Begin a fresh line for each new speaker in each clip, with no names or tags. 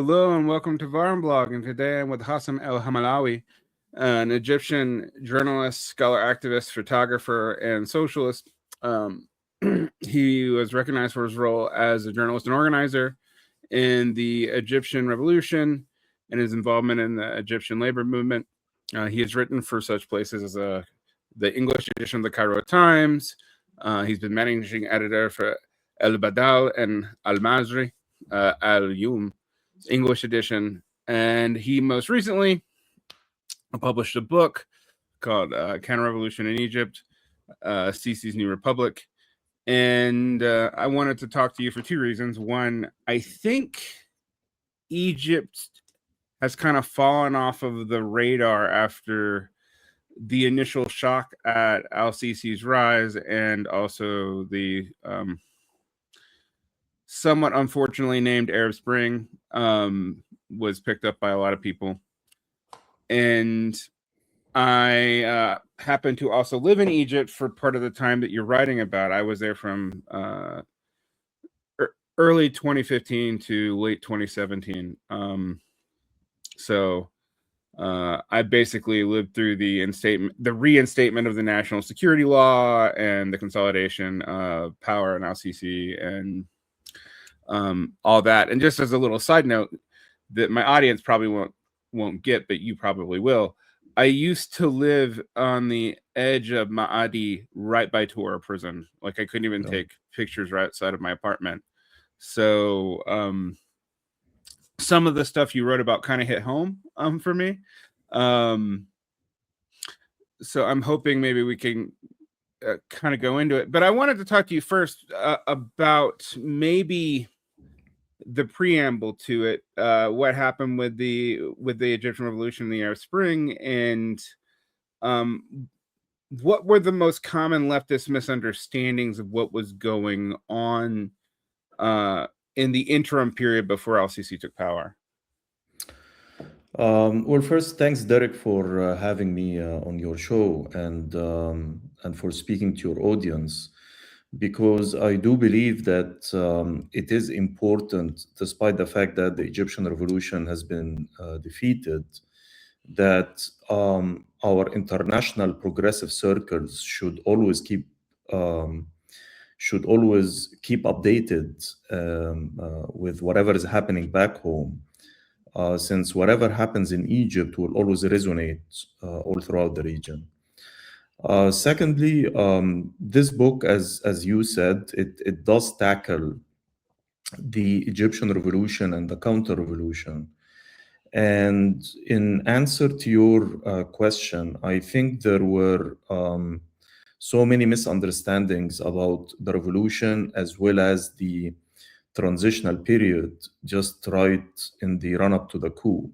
Hello and welcome to Varnblog, and today I'm with Hossam el-Hamalawy, an Egyptian journalist, scholar, activist, photographer, and socialist. He was recognized for his role as a journalist and organizer in the Egyptian Revolution and his involvement in the Egyptian labor movement. He has written for such places as the English edition of the Cairo Times. He's been managing editor for El-Badal and Al-Mazri, Al-Yum English edition, and he most recently published a book called Counter-Revolution in Egypt, Sisi's New Republic. And I wanted to talk to you for two reasons. One, I think Egypt has kind of fallen off of the radar after the initial shock at el-Sisi's rise, and also the somewhat unfortunately named Arab Spring was picked up by a lot of people. And I happen to also live in Egypt for part of the time that you're writing about. I was there from early 2015 to late 2017. So I basically lived through the reinstatement of the national security law and the consolidation of power in el-Sisi and all that. And just as a little side note that my audience probably won't get, but you probably will, I used to live on the edge of Ma'adi, right by Tora prison. Like, I couldn't even take pictures right outside of my apartment. So some of the stuff you wrote about kind of hit home for me. So I'm hoping maybe we can kind of go into it. But I wanted to talk to you first about maybe the preamble to it, what happened with the Egyptian Revolution, the Arab Spring, and what were the most common leftist misunderstandings of what was going on in the interim period before el-Sisi took power?
Well, first, thanks, Derek, for having me on your show and for speaking to your audience, because I do believe that it is important, despite the fact that the Egyptian revolution has been defeated, that our international progressive circles should always keep updated with whatever is happening back home, since whatever happens in Egypt will always resonate all throughout the region. Secondly, this book, as you said, it does tackle the Egyptian revolution and the counter-revolution. And in answer to your question, I think there were so many misunderstandings about the revolution as well as the transitional period just right in the run-up to the coup.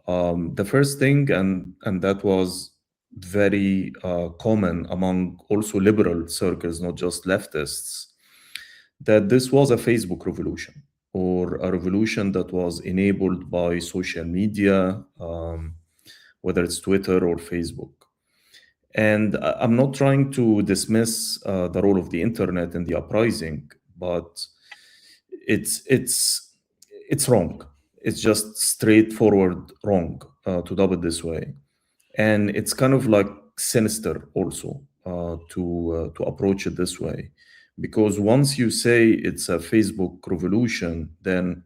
The first thing, and that was very common among also liberal circles, not just leftists, that this was a Facebook revolution, or a revolution that was enabled by social media, whether it's Twitter or Facebook. And I'm not trying to dismiss the role of the internet in the uprising, but it's wrong. It's just straightforward wrong to dub it this way. And it's kind of like sinister also to approach it this way. Because once you say it's a Facebook revolution, then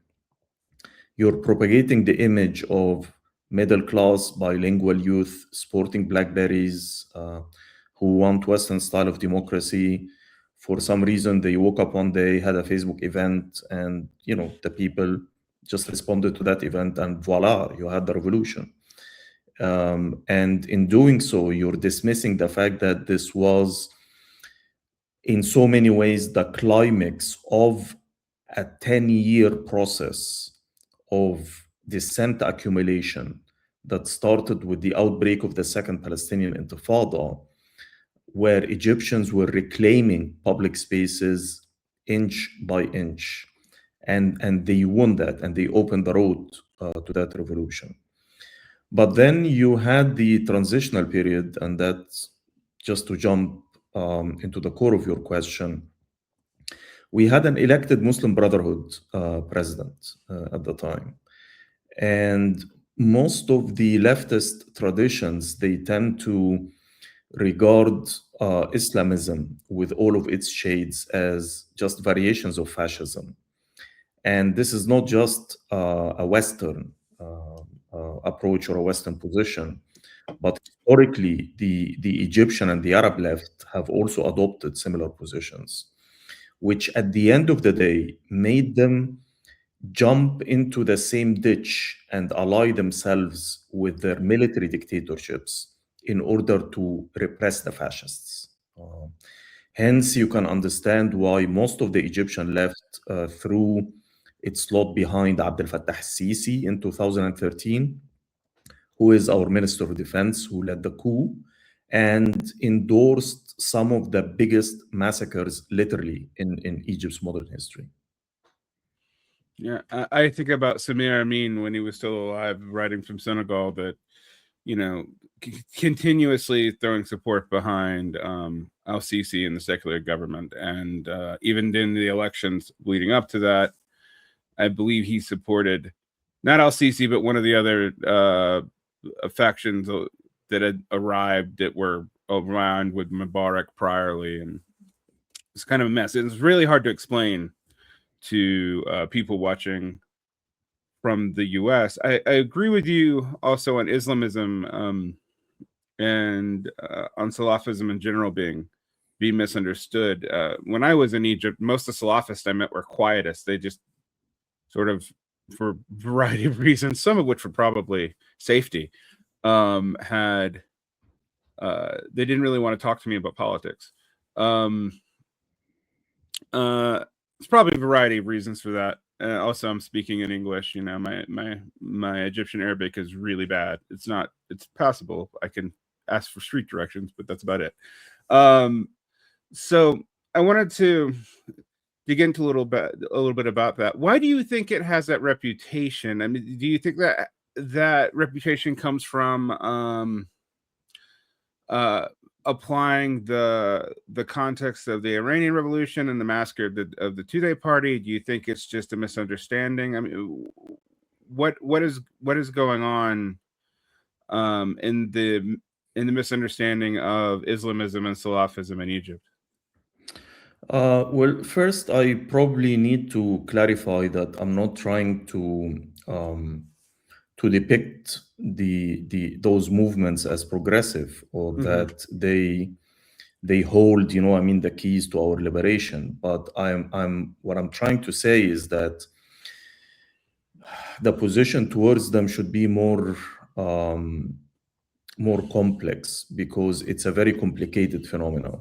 you're propagating the image of middle-class bilingual youth sporting BlackBerries who want Western style of democracy. For some reason, they woke up one day, had a Facebook event, and the people just responded to that event, and voila, you had the revolution. And in doing so, you're dismissing the fact that this was, in so many ways, the climax of a 10-year process of dissent accumulation that started with the outbreak of the Second Palestinian Intifada, where Egyptians were reclaiming public spaces inch by inch. And they won that, and they opened the road to that revolution. But then you had the transitional period, and that's just to jump into the core of your question. We had an elected Muslim Brotherhood president at the time. And most of the leftist traditions, they tend to regard Islamism with all of its shades as just variations of fascism. And this is not just a Western approach or a Western position, but historically, the Egyptian and the Arab left have also adopted similar positions, which at the end of the day made them jump into the same ditch and ally themselves with their military dictatorships in order to repress the fascists. Hence, you can understand why most of the Egyptian left threw its lot behind Abdel Fattah el-Sisi in 2013, who is our Minister of Defense, who led the coup and endorsed some of the biggest massacres, literally, in Egypt's modern history.
Yeah, I think about Samir Amin when he was still alive, writing from Senegal, that, you know, continuously throwing support behind el-Sisi and the secular government. And even in the elections leading up to that, I believe he supported not el-Sisi, but one of the other factions that had arrived that were around with Mubarak priorly. And it's kind of a mess. It's really hard to explain to people watching from the US. I agree with you also on Islamism and on Salafism in general being misunderstood. When I was in Egypt, most of the Salafists I met were quietists. They just sort of, for a variety of reasons, some of which were probably safety, they didn't really want to talk to me about politics. It's probably a variety of reasons for that. Also, I'm speaking in English. You know, my Egyptian Arabic is really bad. It's passable. I can ask for street directions, but that's about it. So I wanted to dig into a little bit about that. Why do you think it has that reputation? I mean, do you think that reputation comes from applying the context of the Iranian Revolution and the massacre of the Tudeh Party? Do you think it's just a misunderstanding? I mean, what is going on in the misunderstanding of Islamism and Salafism in Egypt?
Well, first, I probably need to clarify that I'm not trying to depict those movements as progressive, or that they hold, the keys to our liberation. But what I'm trying to say is that the position towards them should be more complex, because it's a very complicated phenomenon.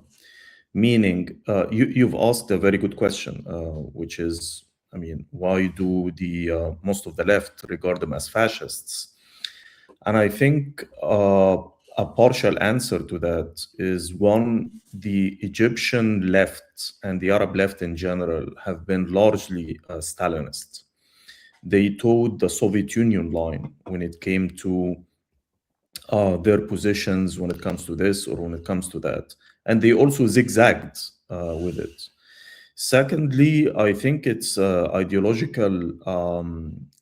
Meaning, you've asked a very good question, which is, I mean, why do the most of the left regard them as fascists? And I think a partial answer to that is, one, the Egyptian left and the Arab left in general have been largely Stalinist. They towed the Soviet Union line when it came to their positions, when it comes to this or when it comes to that. And they also zigzagged with it. Secondly, I think it's ideological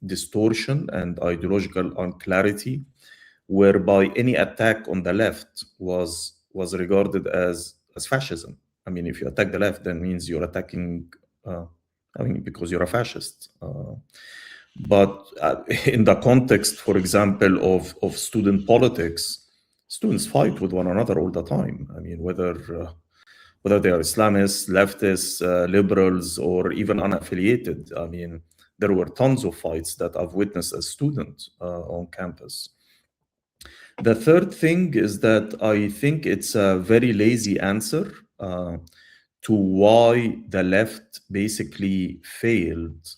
distortion and ideological unclarity, whereby any attack on the left was regarded as fascism. I mean, if you attack the left, then means you're attacking, because you're a fascist. But in the context, for example, of student politics, students fight with one another all the time. I mean, whether they are Islamists, leftists, liberals, or even unaffiliated. I mean, there were tons of fights that I've witnessed as a student on campus. The third thing is that I think it's a very lazy answer to why the left basically failed,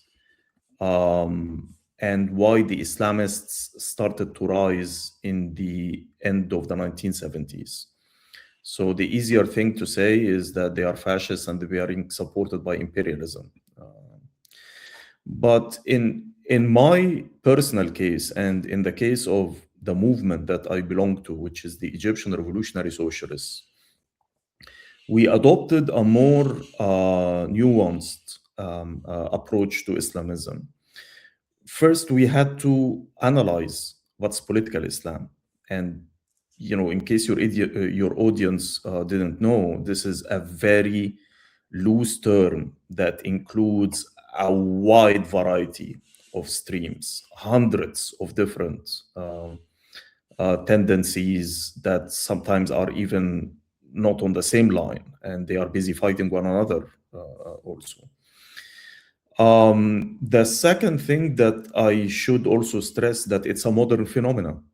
and why the Islamists started to rise in the end of the 1970s. So the easier thing to say is that they are fascists and they are being supported by imperialism. But in my personal case, and in the case of the movement that I belong to, which is the Egyptian Revolutionary Socialists, we adopted a more nuanced approach to Islamism. first we had to analyze what's political Islam. And, in case your audience didn't know, this is a very loose term that includes a wide variety of streams, hundreds of different tendencies that sometimes are even not on the same line, and they are busy fighting one another also. The second thing that I should also stress, that it's a modern phenomenon.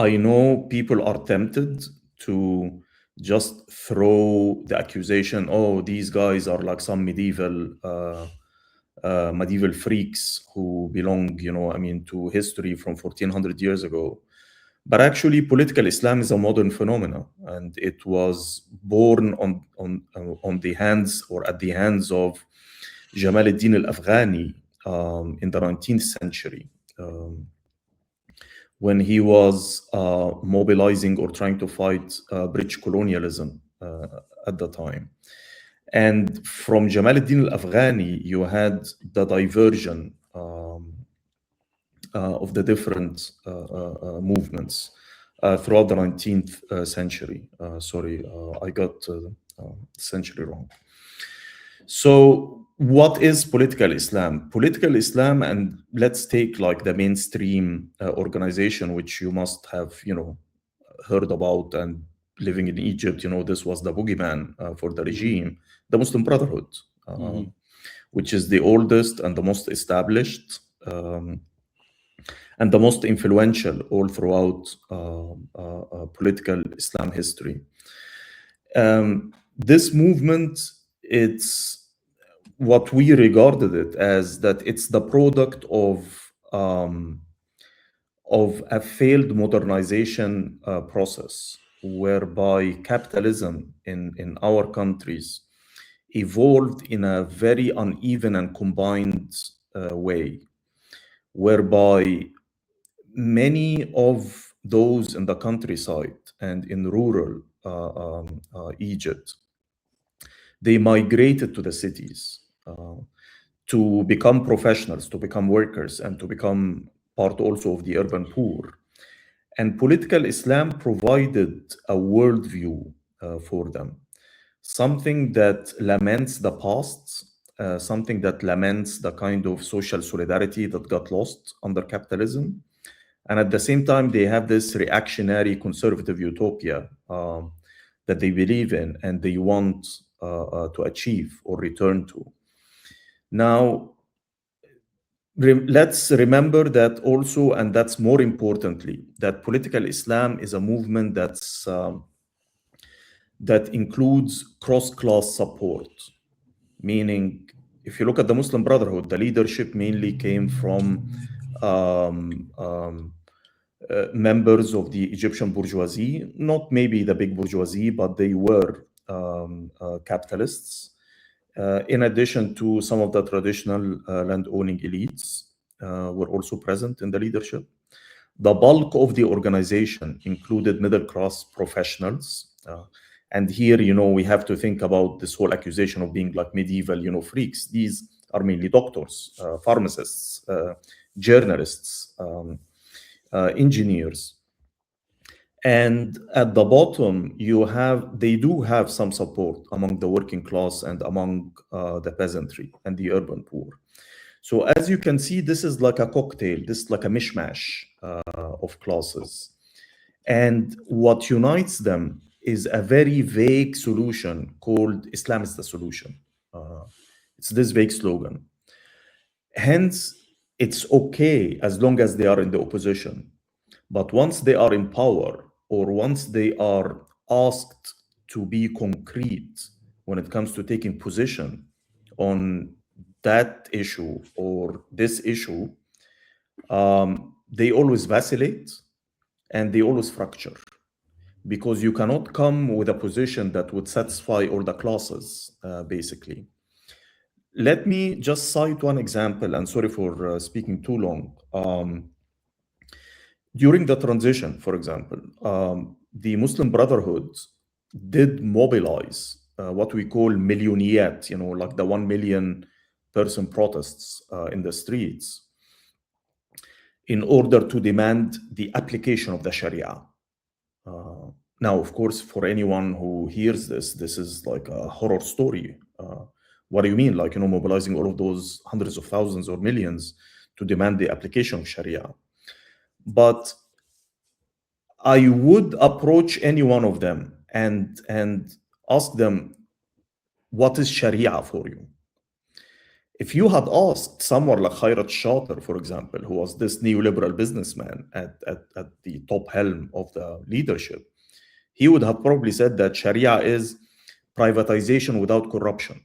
I know people are tempted to just throw the accusation, oh, these guys are like some medieval freaks who belong, to history from 1400 years ago. But actually, political Islam is a modern phenomenon, and it was born on the hands, or at the hands, of Jamal ad-Din al-Afghani in the 19th century, when he was mobilizing or trying to fight British colonialism at the time. And from Jamal ad-Din al-Afghani, you had the diversion of the different movements throughout the 19th century. Sorry, I got the century wrong. So what is political Islam? Political Islam, and let's take like the mainstream organization, which you must have, heard about, and living in Egypt, this was the boogeyman for the regime, the Muslim Brotherhood, which is the oldest and the most established and the most influential all throughout political Islam history. This movement, it's what we regarded it as, that it's the product of a failed modernization process, whereby capitalism in our countries evolved in a very uneven and combined way, whereby many of those in the countryside and in rural Egypt, they migrated to the cities to become professionals, to become workers, and to become part also of the urban poor. And political Islam provided a worldview for them, something that laments the past, something that laments the kind of social solidarity that got lost under capitalism. And at the same time, they have this reactionary conservative utopia that they believe in and they want to achieve or return to. Now, let's remember that also, and that's more importantly, that political Islam is a movement that includes cross-class support. Meaning, if you look at the Muslim Brotherhood, the leadership mainly came from members of the Egyptian bourgeoisie, not maybe the big bourgeoisie, but they were capitalists. In addition to some of the traditional land-owning elites were also present in the leadership. The bulk of the organization included middle-class professionals. And here, we have to think about this whole accusation of being like medieval, freaks. These are mainly doctors, pharmacists, journalists, engineers. And at the bottom, they do have some support among the working class and among the peasantry and the urban poor. So as you can see, this is like a cocktail. This is like a mishmash of classes. And what unites them is a very vague solution called Islam is the solution. It's this vague slogan. Hence, it's okay as long as they are in the opposition. But once they are in power, or once they are asked to be concrete when it comes to taking position on that issue or this issue, they always vacillate and they always fracture, because you cannot come with a position that would satisfy all the classes, basically. Let me just cite one example, and sorry for speaking too long. During the transition, for example, the Muslim Brotherhood did mobilize what we call millioniyat, like the 1 million person protests in the streets in order to demand the application of the Sharia. Now, of course, for anyone who hears this, this is like a horror story. What do you mean? Like, mobilizing all of those hundreds of thousands or millions to demand the application of Sharia. But I would approach any one of them and ask them, what is Sharia for you? If you had asked someone like Khairat Shater, for example, who was this neoliberal businessman at the top helm of the leadership, he would have probably said that Sharia is privatization without corruption.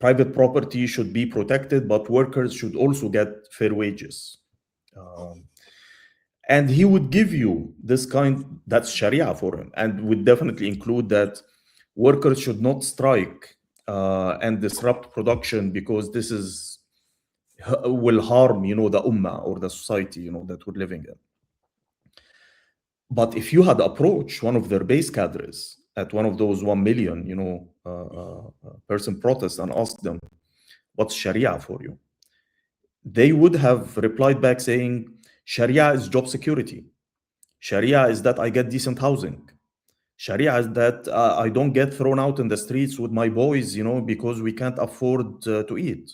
Private property should be protected, but workers should also get fair wages. And he would give you this kind, that's Sharia for him, and would definitely include that workers should not strike and disrupt production because this will harm, the ummah or the society, that we're living in. But if you had approached one of their base cadres at one of those 1 million, person protests and asked them, what's Sharia for you? They would have replied back saying, Sharia is job security. Sharia is that I get decent housing. Sharia is that I don't get thrown out in the streets with my boys, because we can't afford to eat.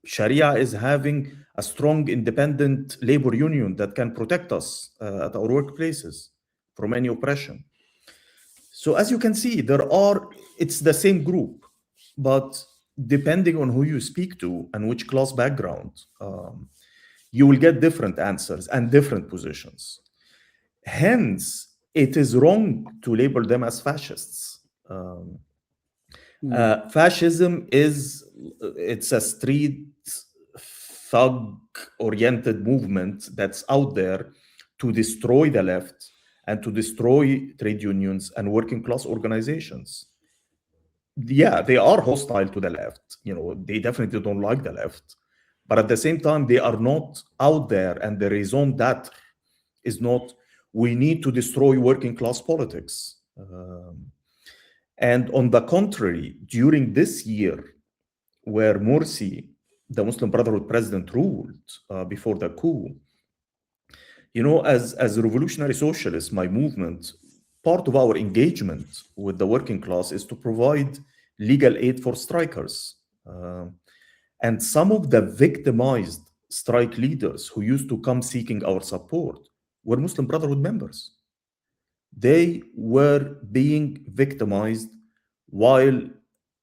Sharia is having a strong, independent labor union that can protect us at our workplaces from any oppression. So as you can see, it's the same group, but depending on who you speak to and which class background, you will get different answers and different positions. Hence, it is wrong to label them as fascists. Fascism it's a street thug-oriented movement that's out there to destroy the left and to destroy trade unions and working class organizations. Yeah, they are hostile to the left. They definitely don't like the left. But at the same time, they are not out there, and the raison d'être is not, we need to destroy working class politics. And on the contrary, during this year, where Morsi, the Muslim Brotherhood president, ruled before the coup, as revolutionary socialists, my movement, part of our engagement with the working class is to provide legal aid for strikers. And some of the victimized strike leaders who used to come seeking our support were Muslim Brotherhood members. They were being victimized while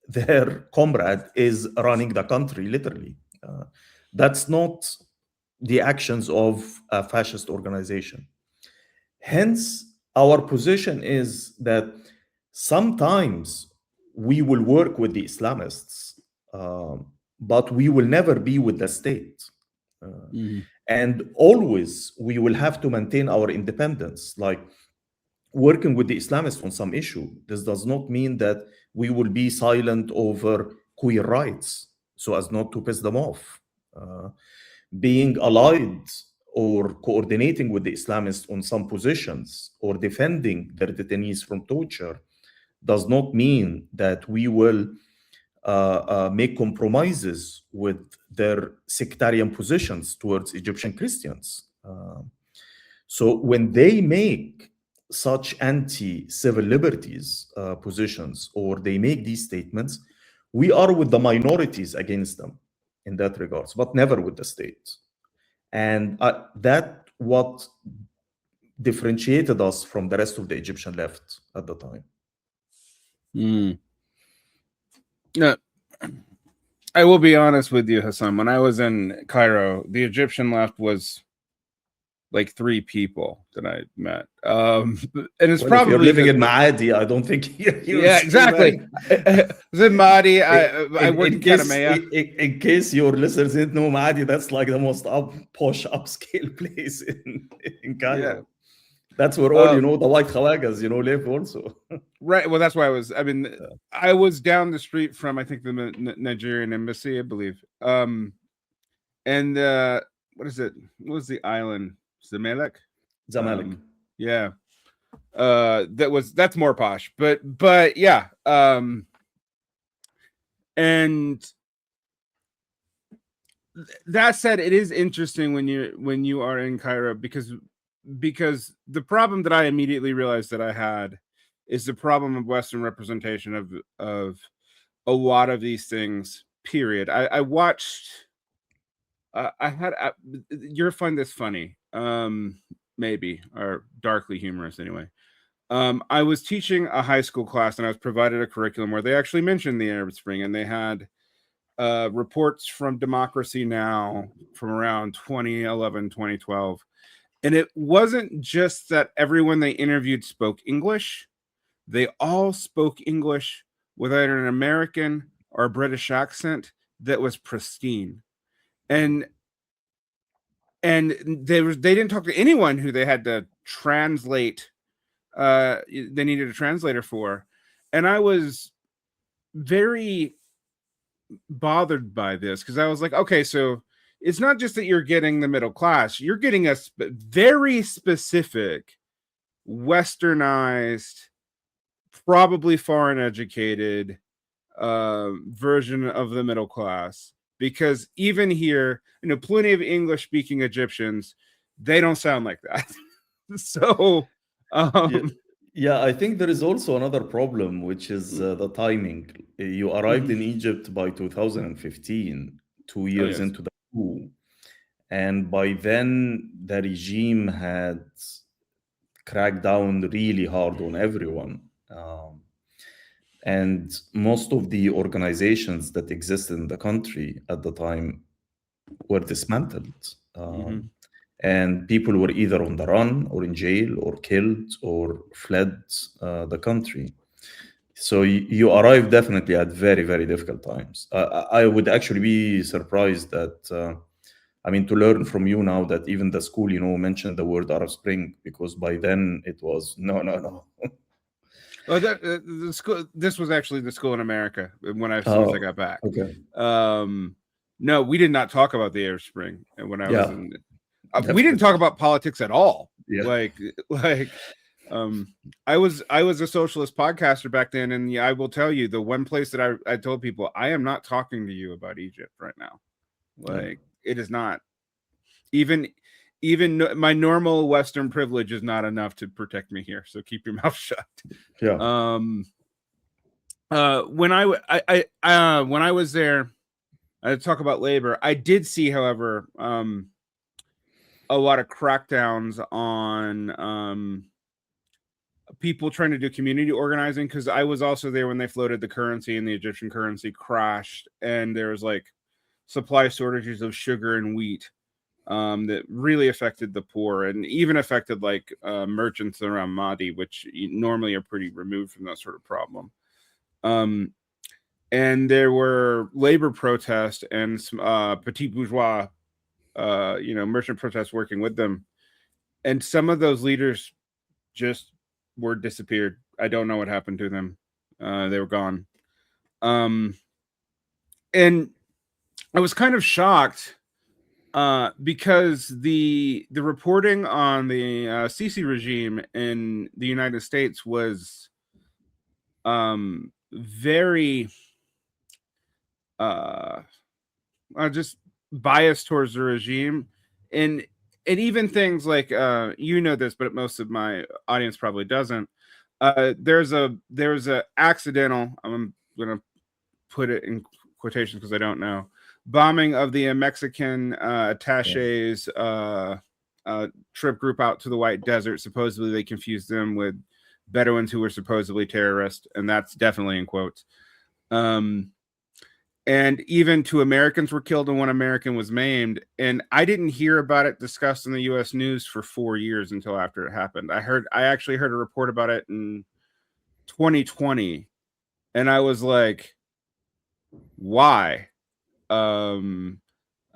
their comrade is running the country, literally. That's not the actions of a fascist organization. Hence, our position is that sometimes we will work with the Islamists, but we will never be with the state. And always we will have to maintain our independence, like working with the Islamists on some issue. This does not mean that we will be silent over queer rights so as not to piss them off. Being allied or coordinating with the Islamists on some positions or defending their detainees from torture does not mean that we will make compromises with their sectarian positions towards Egyptian Christians. So when they make such anti-civil liberties positions, or they make these statements, we are with the minorities against them in that regards, but never with the state. And that what differentiated us from the rest of the Egyptian left at the time.
Yeah, I will be honest with you, Hossam. When I was in Cairo, the Egyptian left was like 3 people that I met. And it's probably
if you're living in Maadi, I don't think you
yeah, exactly. Was in Maadi. I worked in Katamaya.
In case your listeners didn't know, Maadi, that's like the most posh upscale place in Cairo. Yeah. That's where all the white Khawagas live also.
Right. Well, that's why I was down the street from, I think, the Nigerian embassy, I believe. And what is it? What was the island? Zamalek. Yeah. That's more posh, but yeah. And that said, it is interesting when you are in Cairo, because the problem that I immediately realized that I had is the problem of Western representation of a lot of these things. Period. I watched. I had. You'll find this funny, maybe, or darkly humorous anyway. I was teaching a high school class, and I was provided a curriculum where they actually mentioned the Arab Spring, and they had reports from Democracy Now! From around 2011, 2012. And it wasn't just that everyone they interviewed spoke English. They all spoke English with either an American or a British accent that was pristine. And they didn't talk to anyone who they had to translate. They needed a translator for. And I was very bothered by this, because I was like, okay, so it's not just that you're getting the middle class, you're getting a very specific westernized, probably foreign educated version of the middle class. Because even here, plenty of English speaking Egyptians, they don't sound like that. So
yeah, I think there is also another problem, which is the timing. You arrived in Egypt by 2015, 2 years into the coup. And by then, the regime had cracked down really hard on everyone. And most of the organizations that existed in the country at the time were dismantled. And people were either on the run or in jail or killed or fled the country. So you arrived definitely at very, very difficult times. I would actually be surprised that, to learn from you now that even the school, mentioned the word Arab Spring, because by then it was no.
Well, the school. This was actually the school in America as soon as I got back.
Okay.
No, we did not talk about the Arab Spring when I was in.
Definitely.
We didn't talk about politics at all.
Yeah.
I was a socialist podcaster back then, and I will tell you, the one place that I told people, I am not talking to you about Egypt right now. It is not. Even my normal Western privilege is not enough to protect me here. So keep your mouth shut.
Yeah.
When I was there, I talk about labor. I did see, however, a lot of crackdowns on people trying to do community organizing, because I was also there when they floated the currency, and the Egyptian currency crashed, and there was supply shortages of sugar and wheat that really affected the poor, and even affected merchants around Mahdi, which normally are pretty removed from that sort of problem. And there were labor protests and some petit bourgeois merchant protests working with them, and some of those leaders just were disappeared. I don't know what happened to them. They were gone. And I was kind of shocked because the reporting on the Sisi regime in the United States was very just biased towards the regime, and even things like this, but most of my audience probably doesn't. There's a accidental, I'm gonna put it in quotations because I don't know, bombing of the Mexican attache's trip group out to the White Desert. Supposedly they confused them with Bedouins who were supposedly terrorists, and that's definitely in quotes. And even 2 Americans were killed and 1 American was maimed. And I didn't hear about it discussed in the U.S. news for 4 years until after it happened. I actually heard a report about it in 2020, and I was like, why? Why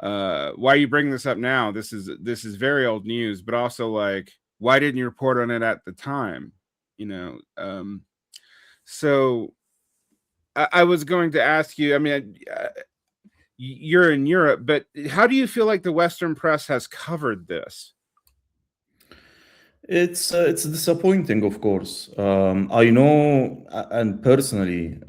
are you bringing this up now? This is very old news, but also why didn't you report on it at the time? So I was going to ask you, you're in Europe, but how do you feel like the Western press has covered this?
It's disappointing, of course. I know, and personally,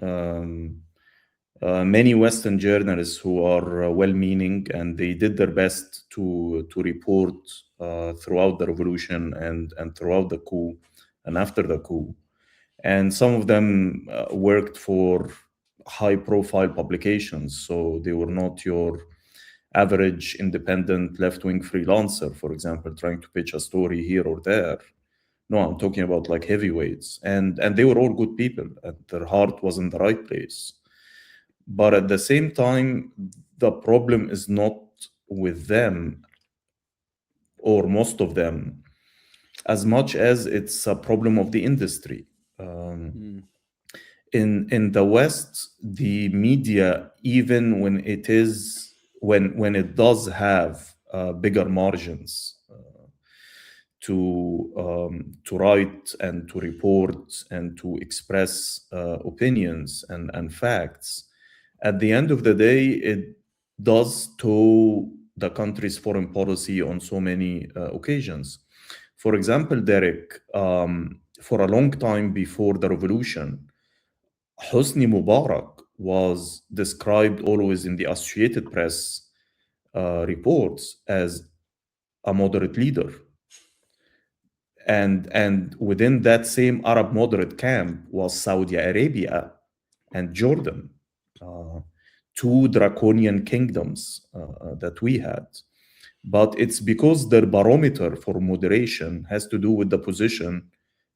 Many Western journalists who are well-meaning, and they did their best to report throughout the revolution and throughout the coup and after the coup. And some of them worked for high-profile publications, so they were not your average independent left-wing freelancer, for example, trying to pitch a story here or there. No, I'm talking about like heavyweights, and they were all good people, and their heart was in the right place. But at the same time, the problem is not with them, or most of them, as much as it's a problem of the industry. In the West, the media, even when it does have bigger margins to write and to report and to express opinions and facts, at the end of the day, it does tow the country's foreign policy on so many occasions. For example, Derek, for a long time before the revolution, Hosni Mubarak was described always in the Associated Press reports as a moderate leader. And within that same Arab moderate camp was Saudi Arabia and Jordan, two draconian kingdoms that we had. But it's because their barometer for moderation has to do with the position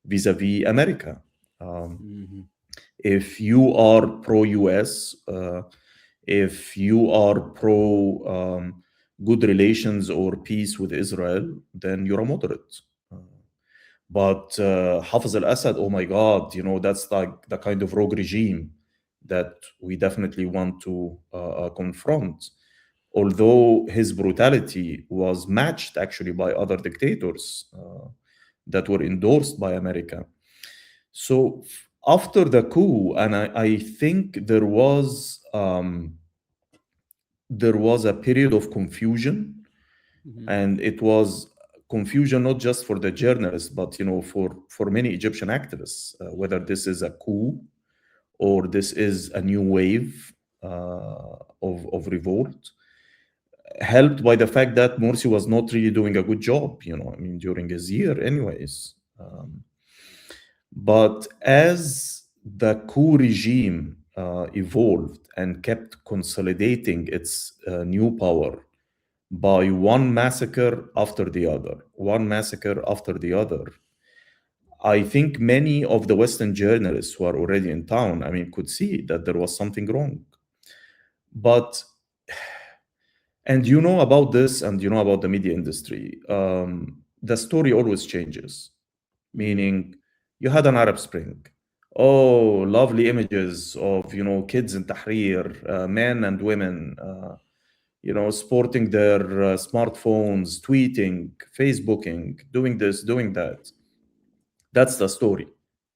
vis-a-vis America. If you are pro-US, if you are pro good relations or peace with Israel, then you're a moderate. But Hafez al-Assad, oh my God, that's like the kind of rogue regime that we definitely want to confront. Although his brutality was matched actually by other dictators that were endorsed by America. So after the coup, and I think there was a period of confusion, and it was confusion not just for the journalists, but for many Egyptian activists, whether this is a coup or this is a new wave of revolt, helped by the fact that Morsi was not really doing a good job, during his year anyways. But as the coup regime evolved and kept consolidating its new power by one massacre after the other, I think many of the Western journalists who are already in town, could see that there was something wrong. But, and about this, and about the media industry, the story always changes. Meaning, you had an Arab Spring. Oh, lovely images of, kids in Tahrir, men and women, sporting their smartphones, tweeting, Facebooking, doing this, doing that. That's the story.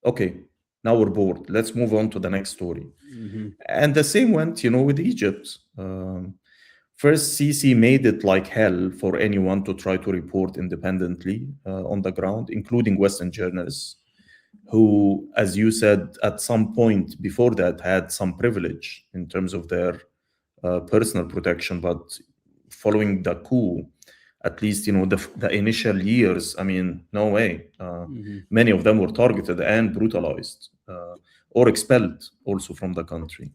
Okay, now we're bored. Let's move on to the next story. And the same went, with Egypt. First, Sisi made it like hell for anyone to try to report independently on the ground, including Western journalists, who, as you said, at some point before that had some privilege in terms of their personal protection. But following the coup, at least, the initial years, no way. Many of them were targeted and brutalized or expelled also from the country.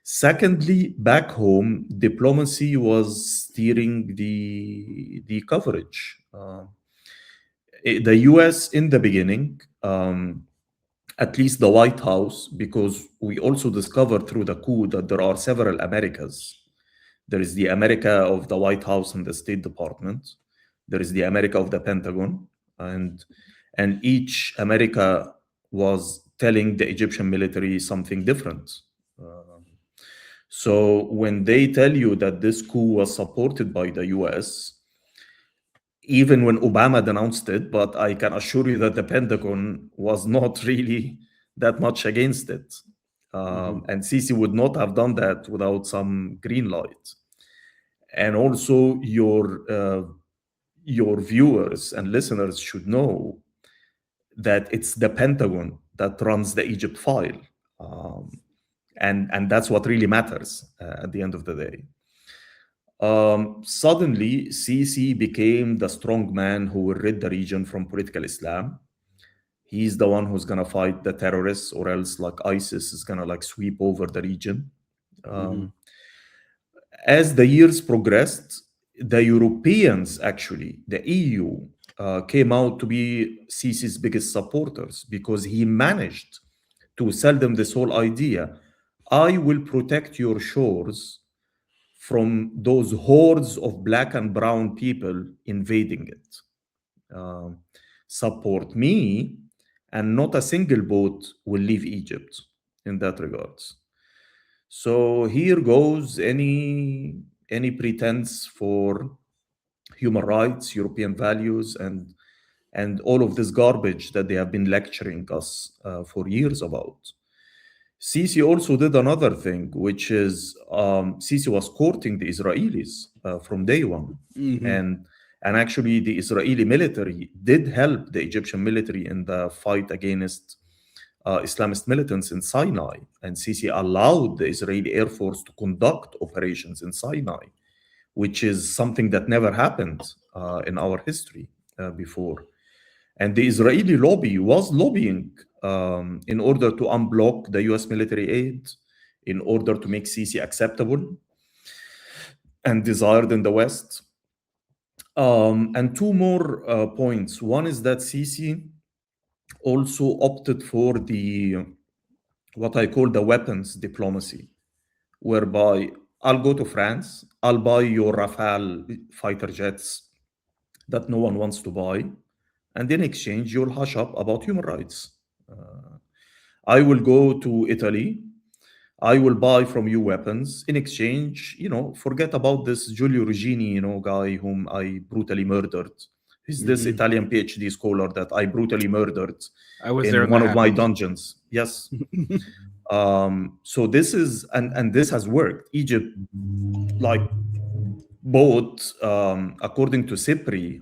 Secondly, back home, diplomacy was steering the coverage. The US in the beginning, at least the White House, because we also discovered through the coup that there are several Americas. There is the America of the White House and the State Department. There is the America of the Pentagon. And each America was telling the Egyptian military something different. So when they tell you that this coup was supported by the US, even when Obama denounced it, but I can assure you that the Pentagon was not really that much against it. And Sisi would not have done that without some green light. And also your viewers and listeners should know that it's the Pentagon that runs the Egypt file. and that's what really matters at the end of the day. Suddenly, Sisi became the strong man who will rid the region from political Islam. He's the one who's gonna fight the terrorists, or else like ISIS is gonna like sweep over the region. As the years progressed, the Europeans, actually, the EU, came out to be Sisi's biggest supporters, because he managed to sell them this whole idea: I will protect your shores from those hordes of black and brown people invading it. Support me, and not a single boat will leave Egypt in that regards. So here goes any pretense for human rights, European values, and all of this garbage that they have been lecturing us for years about. Sisi also did another thing, which is Sisi was courting the Israelis from day one. And actually, the Israeli military did help the Egyptian military in the fight against Islamist militants in Sinai. And Sisi allowed the Israeli Air Force to conduct operations in Sinai, which is something that never happened in our history before. And the Israeli lobby was lobbying in order to unblock the US military aid, in order to make Sisi acceptable and desired in the West. And two more points. One is that Sisi also opted for what I call the weapons diplomacy, whereby I'll go to France, I'll buy your Rafale fighter jets that no one wants to buy, and in exchange, you'll hush up about human rights. I will go to Italy, I will buy from you weapons. In exchange, forget about this Giulio Regini, guy whom I brutally murdered. He's this Italian PhD scholar that I brutally murdered in one of my dungeons. Yes. So this is, and this has worked. Egypt, like, bought, according to CIPRI,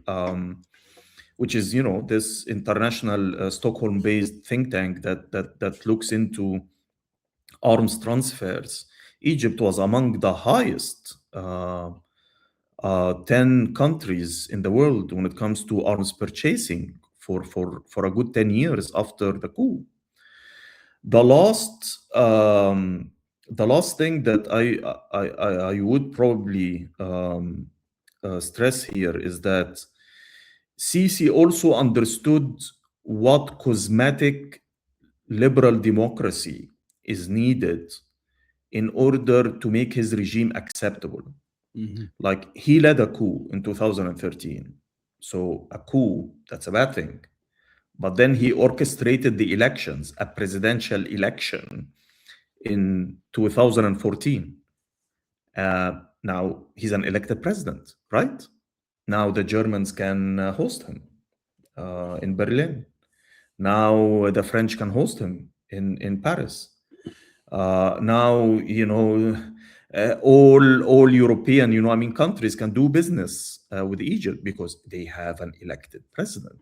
which is, this international Stockholm-based think tank that looks into arms transfers. Egypt was among the highest 10 countries in the world when it comes to arms purchasing for a good 10 years after the coup. The last thing that I would probably stress here is that Sisi also understood what cosmetic liberal democracy is needed in order to make his regime acceptable. Like, he led a coup in 2013. So a coup, that's a bad thing. But then he orchestrated the elections, a presidential election in 2014. Now he's an elected president, right? Now the Germans can host him in Berlin. Now the French can host him in Paris. Now, all European, countries can do business with Egypt because they have an elected president.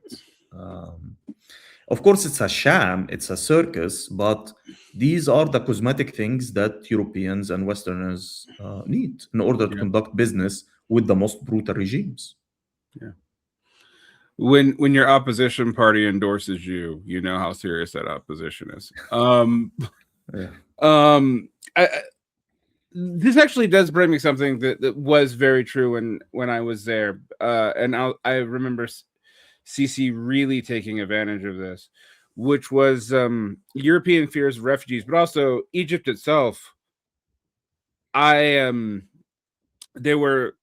Of course, it's a sham, it's a circus, but these are the cosmetic things that Europeans and Westerners need in order to conduct business with the most brutal regimes.
Yeah. When your opposition party endorses you, you know how serious that opposition is. This actually does bring me something that was very true when I was there, and I remember Sisi really taking advantage of this, which was European fears of refugees, but also Egypt itself. There were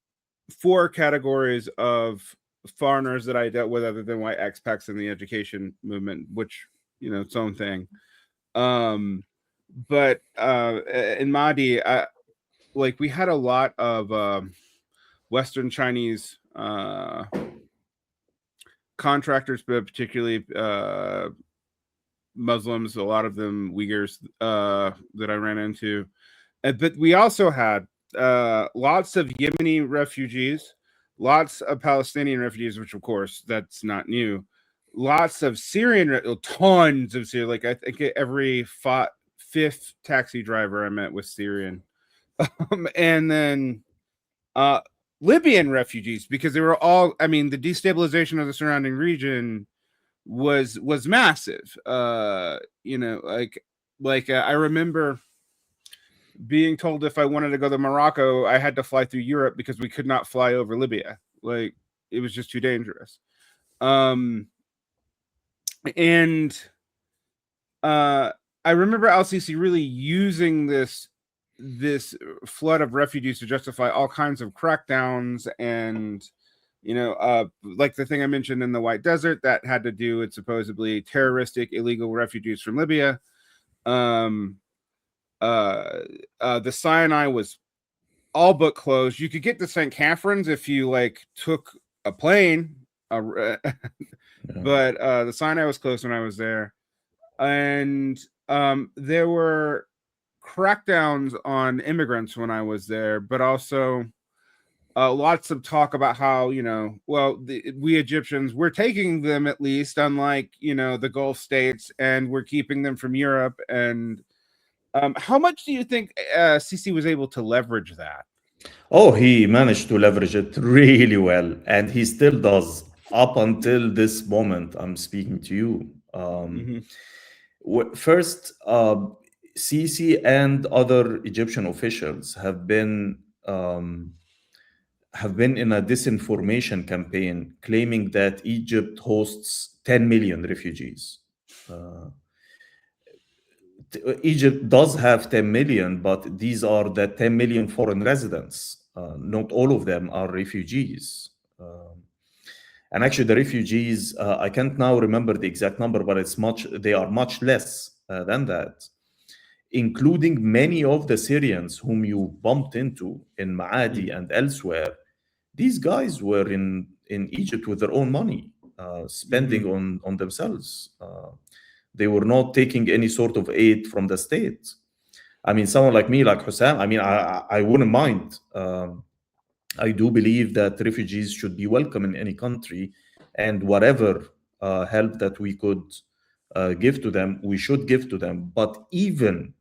4 categories of foreigners that I dealt with other than white expats in the education movement, which, its own thing. But in Mahdi, we had a lot of Western Chinese contractors, but particularly Muslims, a lot of them Uyghurs that I ran into. But we also had lots of Yemeni refugees, lots of Palestinian refugees, which of course that's not new. Lots of Syrian, tons of Syrian. Like, I think every fifth taxi driver I met was Syrian. And then Libyan refugees, because they were all, I mean, the destabilization of the surrounding region was massive. You know, I remember being told if I wanted to go to Morocco, I had to fly through Europe because we could not fly over Libya. Like, it was just too dangerous. And I remember el-Sisi really using this flood of refugees to justify all kinds of crackdowns, and you know, like the thing I mentioned in the White Desert that had to do with supposedly terroristic illegal refugees from Libya. The Sinai was all but closed. You could get to St. Catherine's if you like took a plane, but the Sinai was closed when I was there, and there were crackdowns on immigrants when I was there, but also lots of talk about how, you know, well, we Egyptians, we're taking them, at least, unlike, you know, the Gulf states, and we're keeping them from Europe. And how much do you think Sisi was able to leverage that?
Oh, he managed to leverage it really well, and he still does up until this moment I'm speaking to you. First, Sisi and other Egyptian officials have been in a disinformation campaign claiming that Egypt hosts 10 million refugees. Egypt does have 10 million, but these are the 10 million foreign residents. Not all of them are refugees. And actually, the refugees, I can't now remember the exact number, but they are much less than that, including many of the Syrians whom you bumped into in Maadi and elsewhere. These guys were in Egypt with their own money, spending on themselves. They were not taking any sort of aid from the state. I mean, someone like me, like Hossam, I mean, I wouldn't mind. I do believe that refugees should be welcome in any country, and whatever help that we could give to them, we should give to them. But even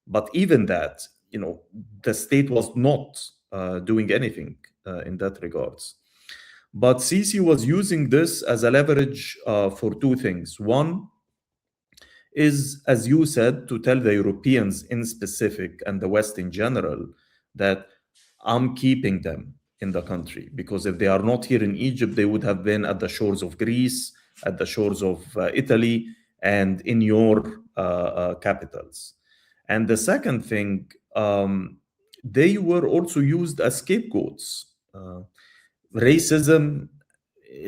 that, you know, the state was not doing anything in that regards. But Sisi was using this as a leverage for two things. One is, as you said, to tell the Europeans in specific and the West in general that I'm keeping them in the country, because if they are not here in Egypt, they would have been at the shores of Greece, at the shores of Italy, and in your capitals. And the second thing, they were also used as scapegoats. Racism,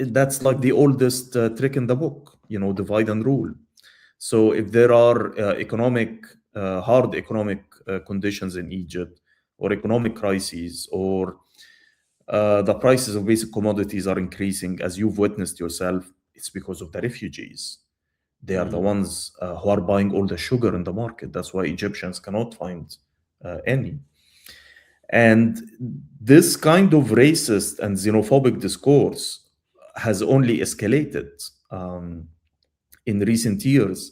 that's like the oldest trick in the book, you know, divide and rule. So if there are hard economic conditions in Egypt, or economic crises, or the prices of basic commodities are increasing, as you've witnessed yourself, it's because of the refugees. They are the ones who are buying all the sugar in the market. That's why Egyptians cannot find any. And this kind of racist and xenophobic discourse has only escalated in recent years,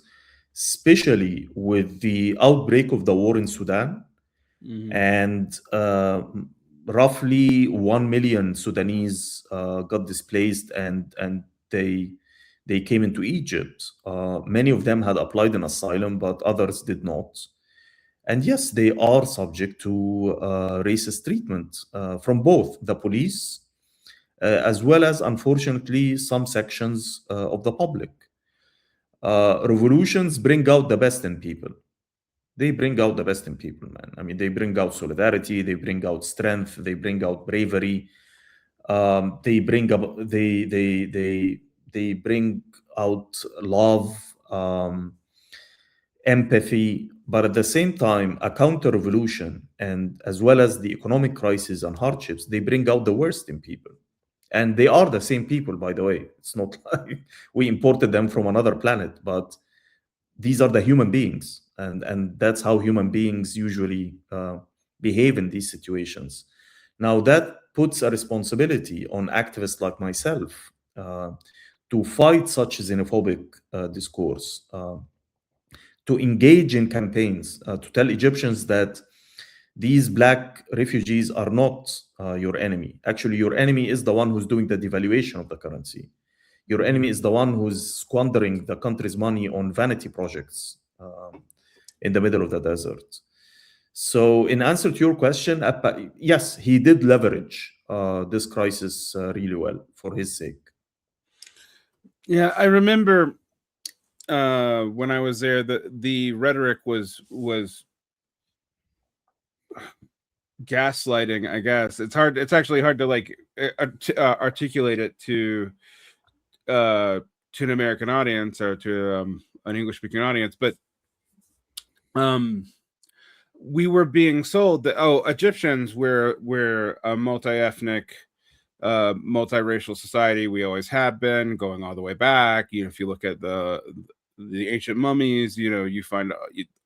especially with the outbreak of the war in Sudan. And roughly 1 million Sudanese got displaced, and they came into Egypt. Many of them had applied an asylum, but others did not. And yes, they are subject to racist treatment from both the police as well as, unfortunately, some sections of the public. Revolutions bring out the best in people. They bring out the best in people, man. I mean, they bring out solidarity, they bring out strength, they bring out bravery. They bring out love, empathy. But at the same time, a counter-revolution, and as well as the economic crisis and hardships, they bring out the worst in people. And they are the same people, by the way. It's not like we imported them from another planet, but these are the human beings. And that's how human beings usually behave in these situations. Now, that puts a responsibility on activists like myself to fight such xenophobic discourse, to engage in campaigns, to tell Egyptians that these black refugees are not your enemy. Actually, your enemy is the one who's doing the devaluation of the currency. Your enemy is the one who's squandering the country's money on vanity projects in the middle of the desert. So in answer to your question, yes, he did leverage this crisis really well for his sake.
Yeah, I remember when I was there, the rhetoric was gaslighting, I guess. It's actually hard to like articulate it to an American audience or to an English speaking audience, but we were being sold that Egyptians, we're a multi-ethnic, multiracial society. We always have been, going all the way back. If you look at the ancient mummies, you find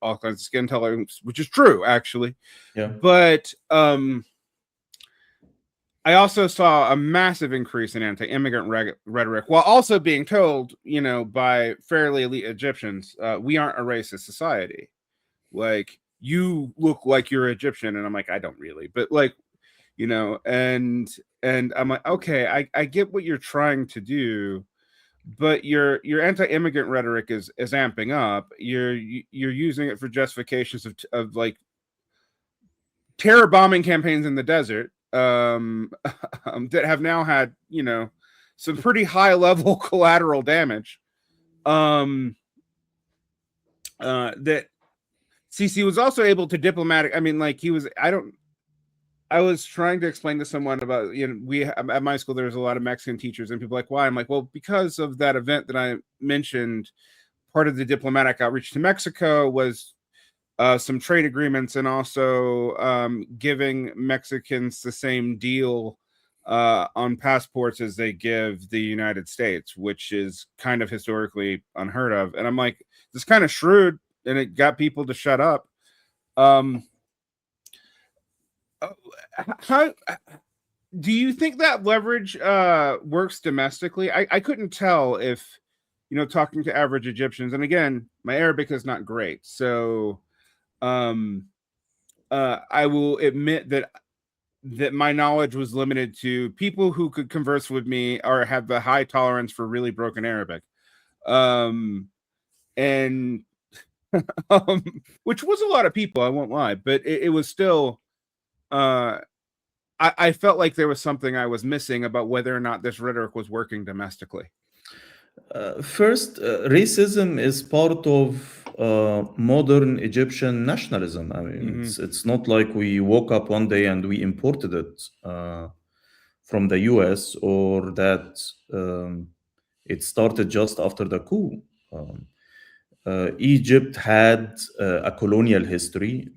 all kinds of skin tolerance, which is true, actually.
Yeah.
But I also saw a massive increase in anti-immigrant rhetoric, while also being told, by fairly elite Egyptians, we aren't a racist society. Like, you look like you're Egyptian, and I'm like, I don't really, but like, and I'm like, okay, I get what you're trying to do, but your anti-immigrant rhetoric is amping up. You're using it for justifications of like terror bombing campaigns in the desert that have now had some pretty high level collateral damage. That Sisi was also able to diplomatic. I mean, like I was trying to explain to someone about, at my school, there was a lot of Mexican teachers, and people like, why? I'm like, well, because of that event that I mentioned, part of the diplomatic outreach to Mexico was some trade agreements, and also giving Mexicans the same deal on passports as they give the United States, which is kind of historically unheard of. And I'm like, this is kind of shrewd, and it got people to shut up. How do you think that leverage works domestically? I couldn't tell if, talking to average Egyptians, and again, my Arabic is not great, so I will admit that my knowledge was limited to people who could converse with me or have the high tolerance for really broken Arabic, and which was a lot of people, I won't lie, but it was still. I felt like there was something I was missing about whether or not this rhetoric was working domestically.
First, racism is part of modern Egyptian nationalism. I mean, it's not like we woke up one day and we imported it from the US, or that it started just after the coup. Egypt had a colonial history,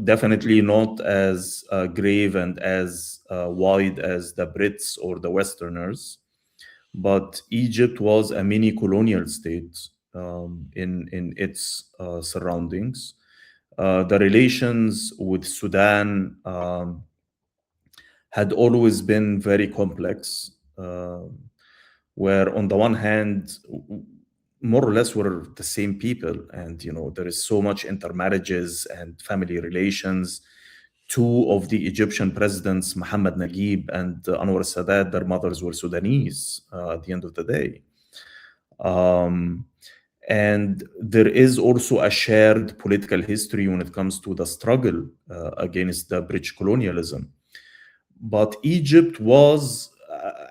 definitely not as grave and as wide as the Brits or the Westerners, but Egypt was a mini colonial state in its surroundings. The relations with Sudan had always been very complex, where on the one hand, more or less we're the same people, and there is so much intermarriages and family relations. Two of the Egyptian presidents, Mohammed Naguib and Anwar Sadat, their mothers were Sudanese at the end of the day. And there is also a shared political history when it comes to the struggle against the British colonialism. But Egypt was,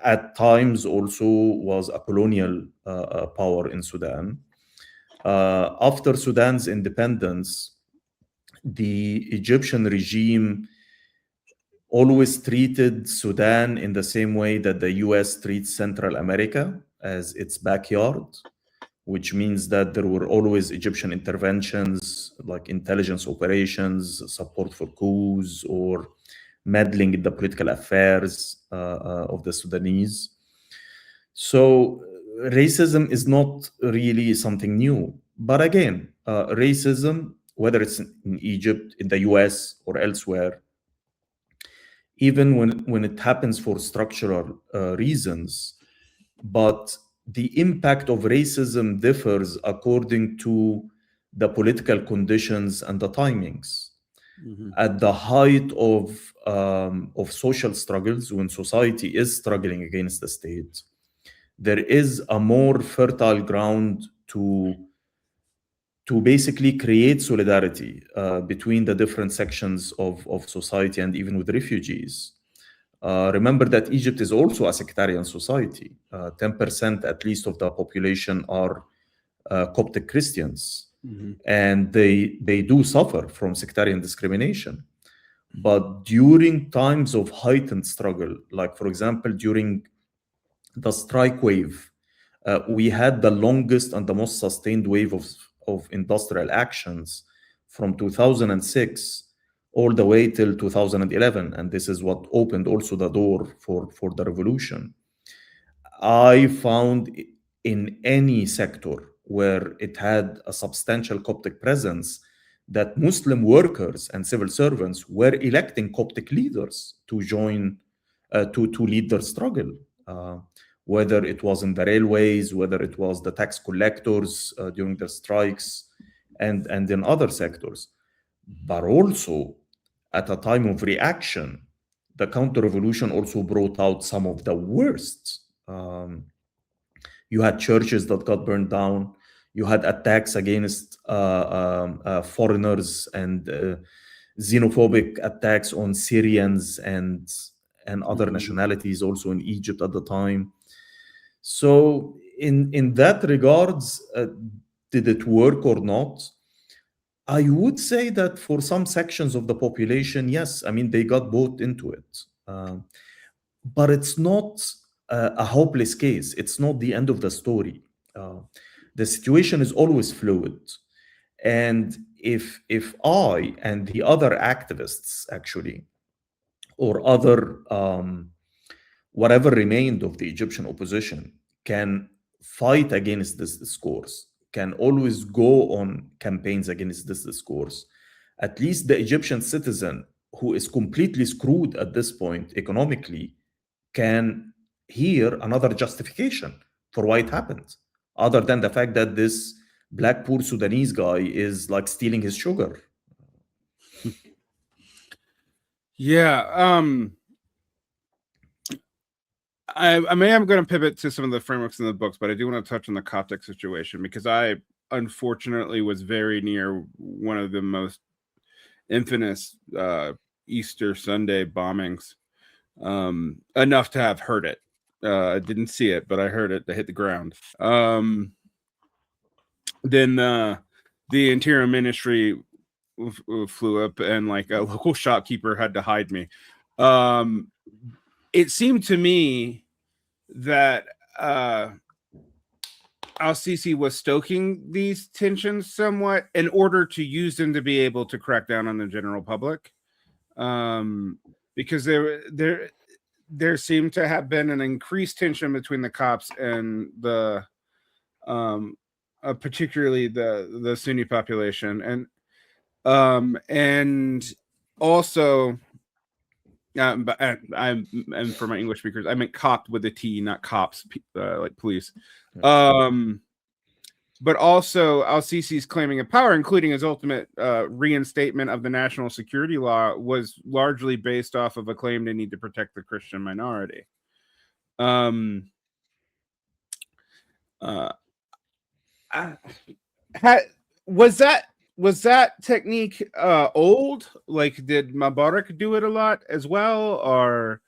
at times, also was a colonial power in Sudan. After Sudan's independence, the Egyptian regime always treated Sudan in the same way that the US treats Central America, as its backyard, which means that there were always Egyptian interventions like intelligence operations, support for coups, or meddling in the political affairs of the Sudanese. So racism is not really something new. But again, racism, whether it's in Egypt, in the US, or elsewhere, even when it happens for structural reasons, but the impact of racism differs according to the political conditions, and the timings.
Mhm.
At the height of social struggles, when society is struggling against the state, there is a more fertile ground to basically create solidarity between the different sections of society and even with refugees. Remember that Egypt is also a sectarian society. 10% at least of the population are Coptic Christians,
Mhm.
and they do suffer from sectarian discrimination. But during times of heightened struggle, like for example, during the strike wave, we had the longest and the most sustained wave of industrial actions from 2006 all the way till 2011. And this is what opened also the door for the revolution. I found in any sector where it had a substantial Coptic presence that Muslim workers and civil servants were electing Coptic leaders to join, to lead their struggle. Whether it was in the railways, whether it was the tax collectors during the strikes, and in other sectors. But also, at a time of reaction, the counter-revolution also brought out some of the worst. You had churches that got burned down. You had attacks against foreigners and xenophobic attacks on Syrians and other
Mhm.
nationalities also in Egypt at the time. So in that regards, did it work or not? I would say that for some sections of the population, yes. I mean, they got bought into it. But it's not a hopeless case. It's not the end of the story. The situation is always fluid. And if I and the other activists actually, or other whatever remained of the Egyptian opposition, can fight against this discourse, can always go on campaigns against this discourse, at least the Egyptian citizen who is completely screwed at this point economically can hear another justification for why it happened, other than the fact that this black poor Sudanese guy is like stealing his sugar.
Yeah. I may am going to pivot to some of the frameworks in the books, but I do want to touch on the Coptic situation because I unfortunately was very near one of the most infamous Easter Sunday bombings, enough to have heard it. I didn't see it, but I heard it. They hit the ground. Then the Interior Ministry flew up, and like a local shopkeeper had to hide me. It seemed to me that el-Sisi was stoking these tensions somewhat in order to use them to be able to crack down on the general public, because there seemed to have been an increased tension between the cops and the particularly the Sunni population, and also but I'm and for my English speakers, I meant copped with a T, not cops, like police. But also el-Sisi's claiming of power, including his ultimate reinstatement of the national security law, was largely based off of a claim to need to protect the Christian minority. Was that technique old? Like, did Mubarak do it a lot as well, or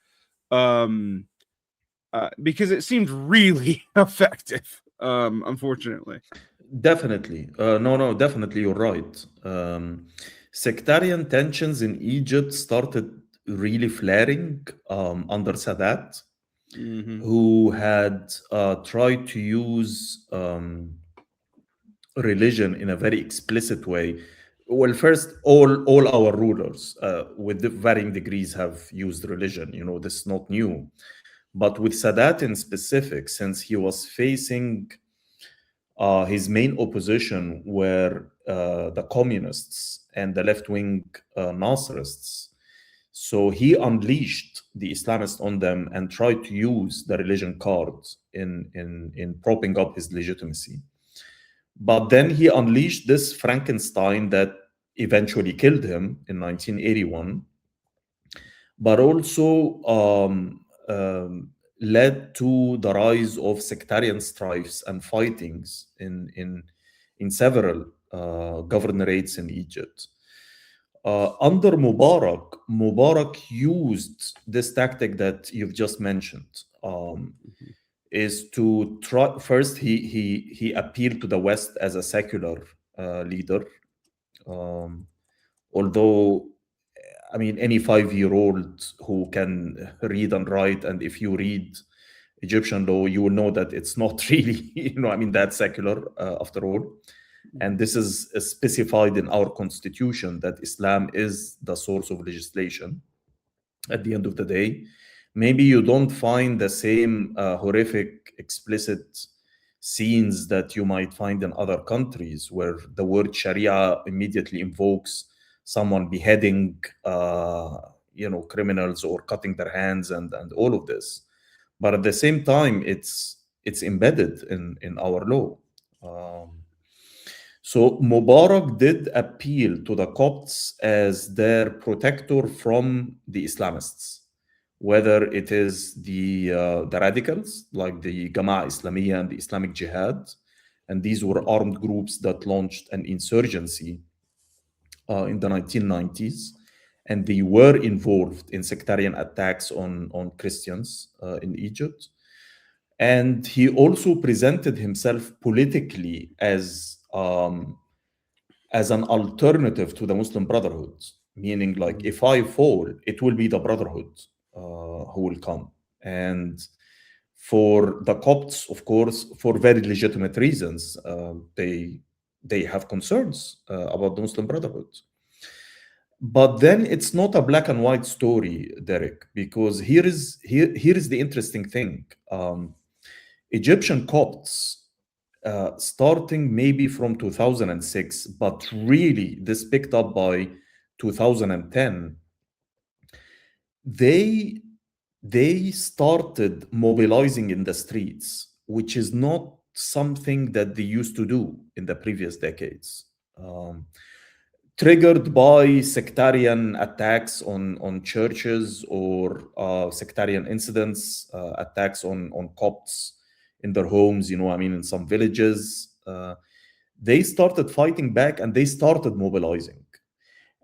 because it seemed really effective, unfortunately.
Definitely. No, definitely, you're right. Sectarian tensions in Egypt started really flaring under Sadat, who had tried to use religion in a very explicit way. Well, first, all our rulers, with the varying degrees, have used religion. You know, this is not new. But with Sadat in specific, since he was facing his main opposition were the communists and the left-wing Nasrists. So he unleashed the Islamists on them and tried to use the religion card in propping up his legitimacy. But then he unleashed this Frankenstein that eventually killed him in 1981, but also led to the rise of sectarian strifes and fightings in several governorates in Egypt. Under Mubarak used this tactic that you've just mentioned. Is to try first. He appealed to the West as a secular leader, although I mean any 5-year-old who can read and write, and if you read Egyptian law, you will know that it's not really that secular after all. And this is specified in our constitution that Islam is the source of legislation at the end of the day. Maybe you don't find the same horrific, explicit scenes that you might find in other countries where the word Sharia immediately invokes someone beheading, criminals or cutting their hands and all of this. But at the same time, it's embedded in our law. So Mubarak did appeal to the Copts as their protector from the Islamists, whether it is the radicals like the Jama'a Islamiyya and the Islamic Jihad, and these were armed groups that launched an insurgency in the 1990s, and they were involved in sectarian attacks on Christians in Egypt. And he also presented himself politically as an alternative to the Muslim Brotherhood, meaning like if I fall, it will be the Brotherhood who will come. And for the Copts, of course, for very legitimate reasons, they have concerns about the Muslim Brotherhood. But then it's not a black and white story, Derek, because here is the interesting thing. Egyptian Copts, starting maybe from 2006, but really this picked up by 2010, they started mobilizing in the streets, which is not something that they used to do in the previous decades. Triggered by sectarian attacks on churches or sectarian incidents, attacks on Copts in their homes, in some villages. They started fighting back and they started mobilizing.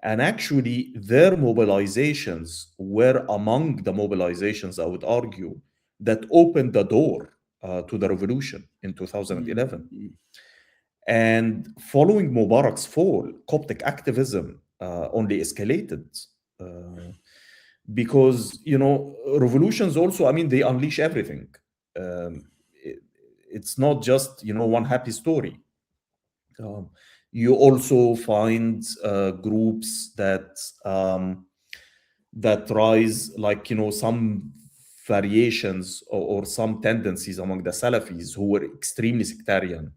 And actually, their mobilizations were among the mobilizations, I would argue, that opened the door to the revolution in 2011. And following Mubarak's fall, Coptic activism only escalated because, revolutions also, they unleash everything. It's not just, one happy story. You also find groups that rise, like, some variations or some tendencies among the Salafis who were extremely sectarian.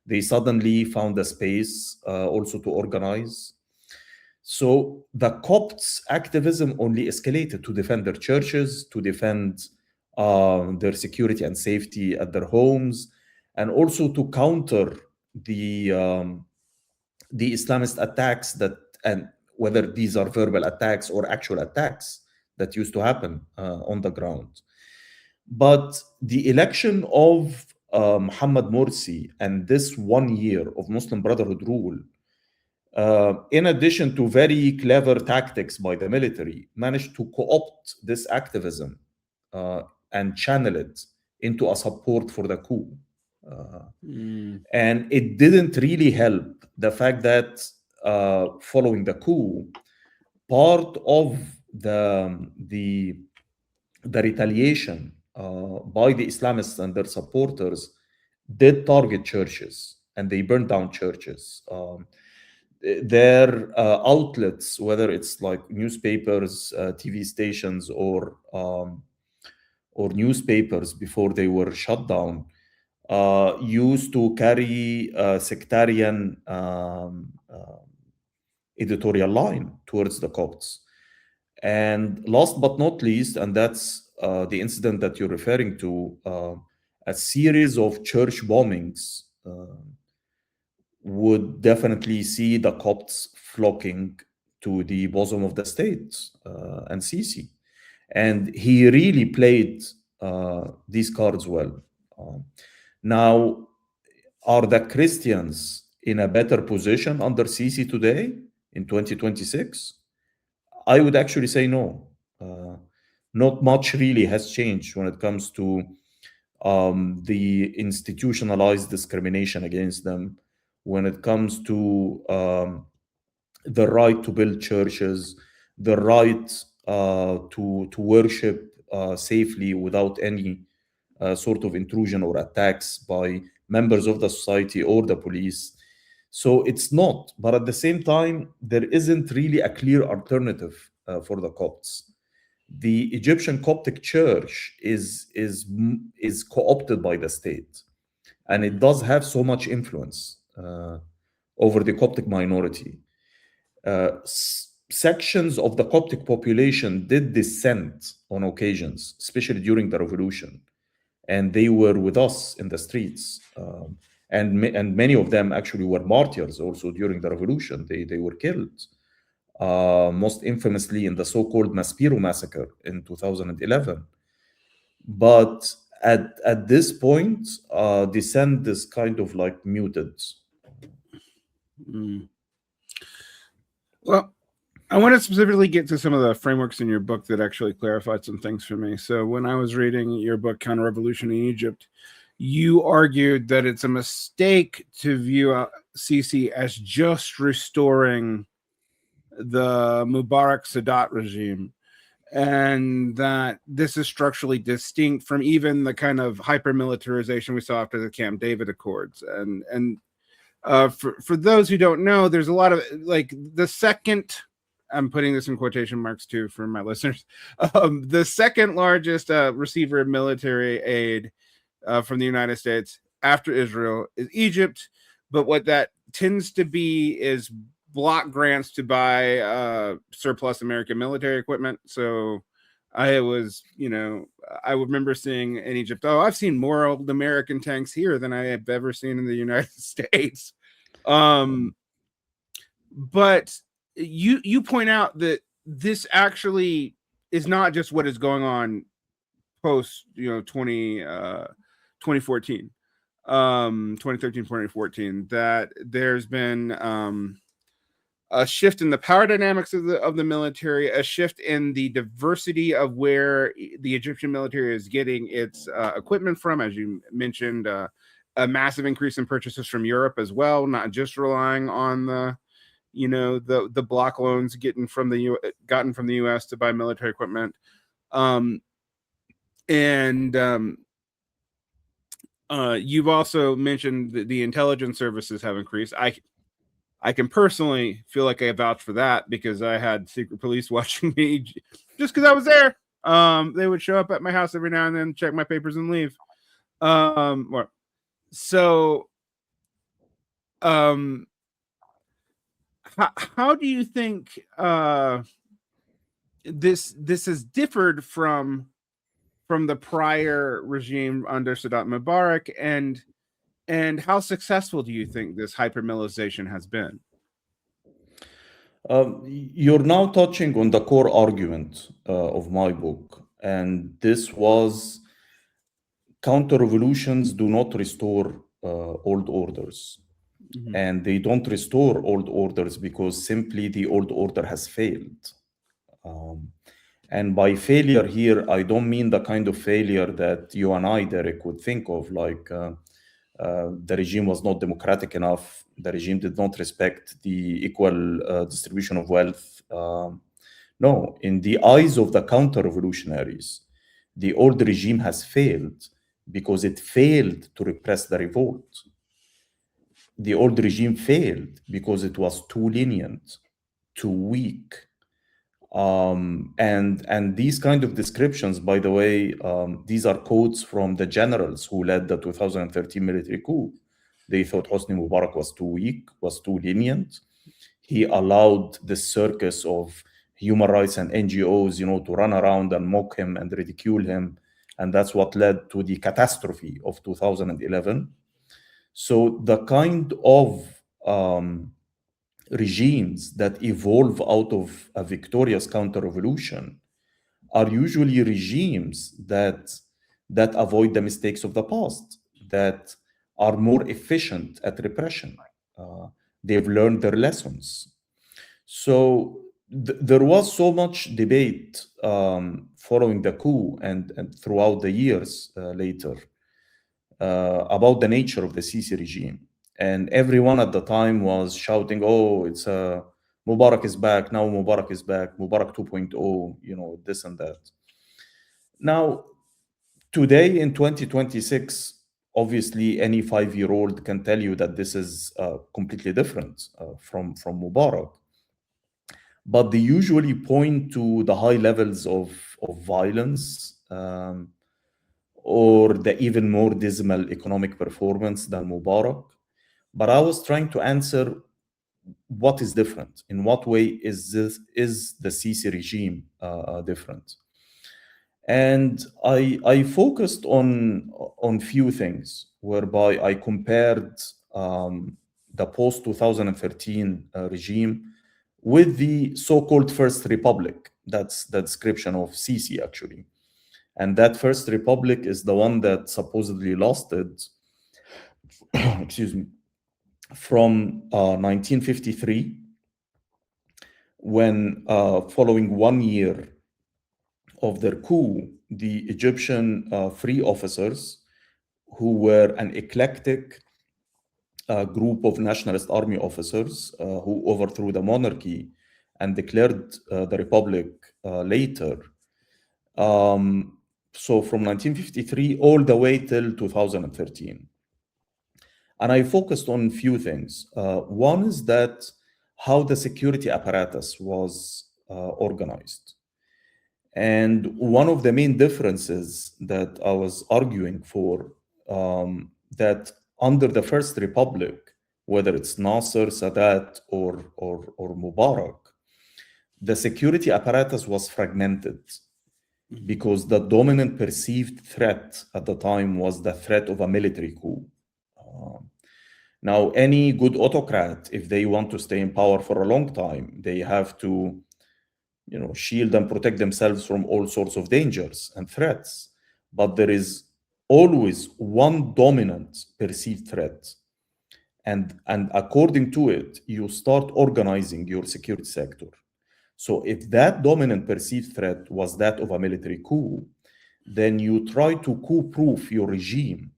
They suddenly found a space also to organize. So the Copts' activism only escalated to defend their churches, to defend their security and safety at their homes, and also to counter the Islamist attacks and whether these are verbal attacks or actual attacks that used to happen on the ground. But the election of Muhammad Morsi and this 1 year of Muslim Brotherhood rule, in addition to very clever tactics by the military, managed to co-opt this activism and channel it into a support for the coup. And it didn't really help the fact that following the coup, part of the retaliation by the Islamists and their supporters did target churches, and they burned down churches. Their outlets, whether it's like newspapers, TV stations, or newspapers before they were shut down, used to carry sectarian editorial line towards the Copts. And last but not least, and that's the incident that you're referring to, a series of church bombings would definitely see the Copts flocking to the bosom of the state and Sisi. And he really played these cards well. Now, are the Christians in a better position under Sisi today in 2026? I would actually say no. Not much really has changed when it comes to the institutionalized discrimination against them, when it comes to the right to build churches, the right to worship safely without any sort of intrusion or attacks by members of the society or the police. So it's not, but at the same time, there isn't really a clear alternative for the Copts. The Egyptian Coptic Church is co-opted by the state, and it does have so much influence over the Coptic minority. Sections of the Coptic population did dissent on occasions, especially during the revolution, and they were with us in the streets. And many of them actually were martyrs also during the revolution. They were killed, most infamously in the so-called Maspero massacre in 2011. But at this point, dissent is kind of like muted.
Well, I want to specifically get to some of the frameworks in your book that actually clarified some things for me. So when I was reading your book, Counter-Revolution in Egypt, you argued that it's a mistake to view Sisi as just restoring the Mubarak-Sadat regime, and that this is structurally distinct from even the kind of hyper-militarization we saw after the Camp David Accords. And for those who don't know, there's a lot of, like, the second, I'm putting this in quotation marks too for my listeners, the second largest receiver of military aid from the United States after Israel is Egypt. But what that tends to be is block grants to buy surplus American military equipment. So I was, I remember seeing in Egypt, I've seen more old American tanks here than I have ever seen in the United States. But you point out that this actually is not just what is going on post, 2014, 2013, 2014, that there's been a shift in the power dynamics of the military, a shift in the diversity of where the Egyptian military is getting its equipment from, as you mentioned, a massive increase in purchases from Europe as well, not just relying on the block loans gotten from the U.S. to buy military equipment. You've also mentioned that the intelligence services have increased. I can personally feel like I vouch for that because I had secret police watching me just because I was there. They would show up at my house every now and then, check my papers, and leave. How do you think this has differed from the prior regime under Sadat Mubarak, and how successful do you think this hyper-militarization has been?
You're now touching on the core argument of my book, and this was counter-revolutions do not restore old orders. Mm-hmm. And they don't restore old orders because simply the old order has failed. And by failure here, I don't mean the kind of failure that you and I, Derek, would think of, like the regime was not democratic enough, the regime did not respect the equal distribution of wealth. No, in the eyes of the counter-revolutionaries, the old regime has failed because it failed to repress the revolt. The old regime failed because it was too lenient, too weak. And these kind of descriptions, by the way, these are quotes from the generals who led the 2013 military coup. They thought Hosni Mubarak was too weak, was too lenient. He allowed the circus of human rights and NGOs, to run around and mock him and ridicule him. And that's what led to the catastrophe of 2011. So the kind of regimes that evolve out of a victorious counter-revolution are usually regimes that avoid the mistakes of the past, that are more efficient at repression. They've learned their lessons. So there was so much debate following the coup and throughout the years later about the nature of the Sisi regime. And everyone at the time was shouting, oh, it's Mubarak is back, now Mubarak is back, Mubarak 2.0, you know, this and that. Now, today in 2026, obviously any 5-year-old can tell you that this is completely different from Mubarak. But they usually point to the high levels of violence or the even more dismal economic performance than Mubarak. But I was trying to answer what is different. In what way is the Sisi regime different? And I focused on few things, whereby I compared the post-2013 regime with the so-called First Republic. That's the description of Sisi, actually. And that First Republic is the one that supposedly lasted, excuse me, from 1953, when following 1 year of their coup, the Egyptian free officers, who were an eclectic group of nationalist army officers who overthrew the monarchy and declared the republic later. So from 1953 all the way till 2013. And I focused on a few things. One is that how the security apparatus was organized. And one of the main differences that I was arguing for, that under the First Republic, whether it's Nasser, Sadat, or Mubarak, the security apparatus was fragmented because the dominant perceived threat at the time was the threat of a military coup. Now, any good autocrat, if they want to stay in power for a long time, they have to, you know, shield and protect themselves from all sorts of dangers and threats. But there is always one dominant perceived threat. And according to it, you start organizing your security sector. So if that dominant perceived threat was that of a military coup, then you try to coup-proof your regime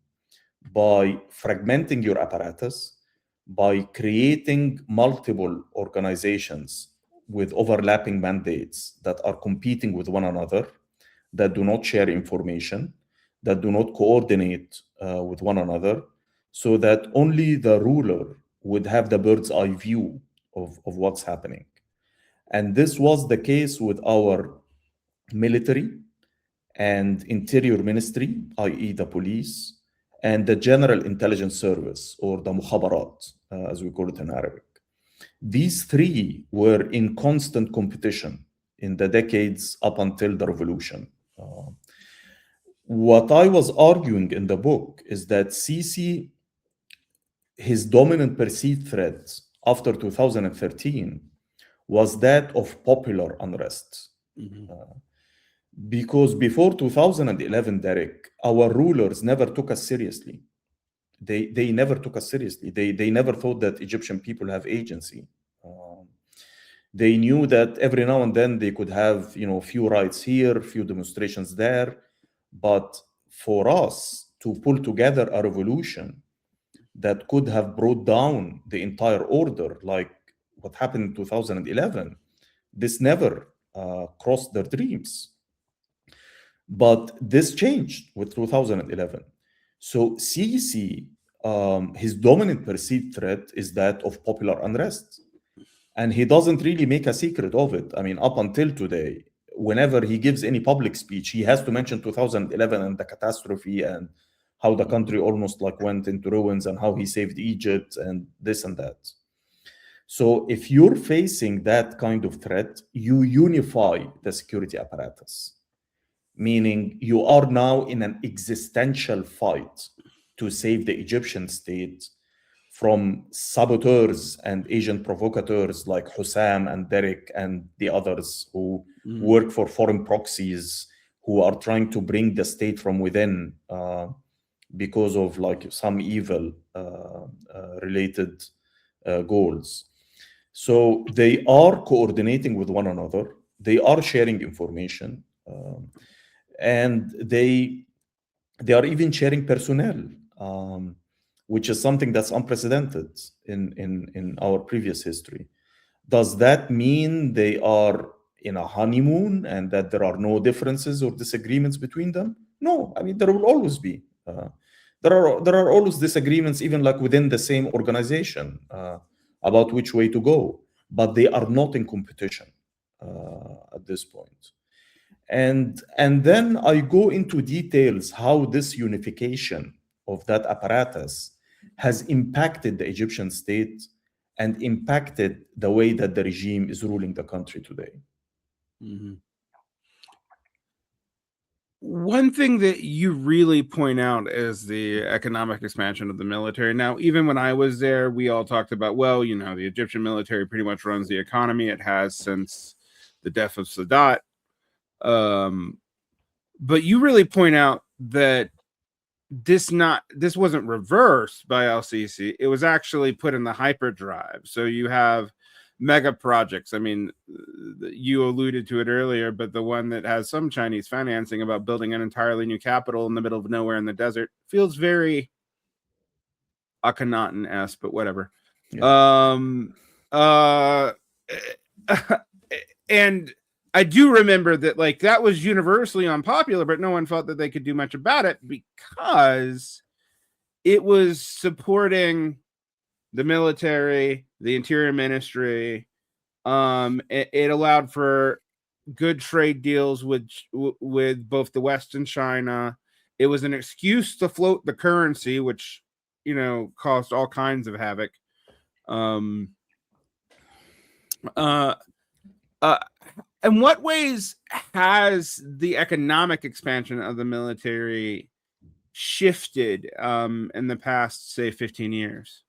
by fragmenting your apparatus, by creating multiple organizations with overlapping mandates that are competing with one another, that do not share information, that do not coordinate with one another, so that only the ruler would have the bird's eye view of what's happening. And this was the case with our military and interior ministry, i.e. the police, and the General Intelligence Service, or the Mukhabarat, as we call it in Arabic. These three were in constant competition in the decades up until the revolution. What I was arguing in the book is that Sisi, his dominant perceived threat after 2013 was that of popular unrest. Because before 2011, Derek, our rulers never took us seriously. They never took us seriously. They never thought that Egyptian people have agency. They knew that every now and then they could have, you know, few riots here, few demonstrations there. But for us to pull together a revolution that could have brought down the entire order, like what happened in 2011, this never crossed their dreams. But this changed with 2011. So Sisi, his dominant perceived threat is that of popular unrest. And he doesn't really make a secret of it. I mean, up until today, whenever he gives any public speech, he has to mention 2011 and the catastrophe and how the country almost like went into ruins and how he saved Egypt and this and that. So if you're facing that kind of threat, you unify the security apparatus, meaning you are now in an existential fight to save the Egyptian state from saboteurs and agent provocateurs like Hossam and Derek and the others who work for foreign proxies, who are trying to bring the state from within because of like some evil related goals. So they are coordinating with one another. They are sharing information, and they are even sharing personnel, which is something that's unprecedented in our previous history. Does that mean they are in a honeymoon and that there are no differences or disagreements between them? No, I mean, there will always be. There are always disagreements, even like within the same organization, about which way to go, but they are not in competition at this point. And then I go into details how this unification of that apparatus has impacted the Egyptian state and impacted the way that the regime is ruling the country today.
One thing that you really point out is the economic expansion of the military. Now, even when I was there, we all talked about, well, you know, the Egyptian military pretty much runs the economy. It has since the death of Sadat. But you really point out that this wasn't reversed by el-Sisi. It was actually put in the hyperdrive. So you have mega projects. I mean, you alluded to it earlier, but the one that has some Chinese financing about building an entirely new capital in the middle of nowhere in the desert feels very Akhenaten-esque, but whatever. Yeah. And I do remember that, like, that was universally unpopular, but no one felt that they could do much about it because it was supporting the military, the Interior Ministry. It allowed for good trade deals with both the West and China. It was an excuse to float the currency, which, you know, caused all kinds of havoc. In what ways has the economic expansion of the military shifted in the past, say, 15 years?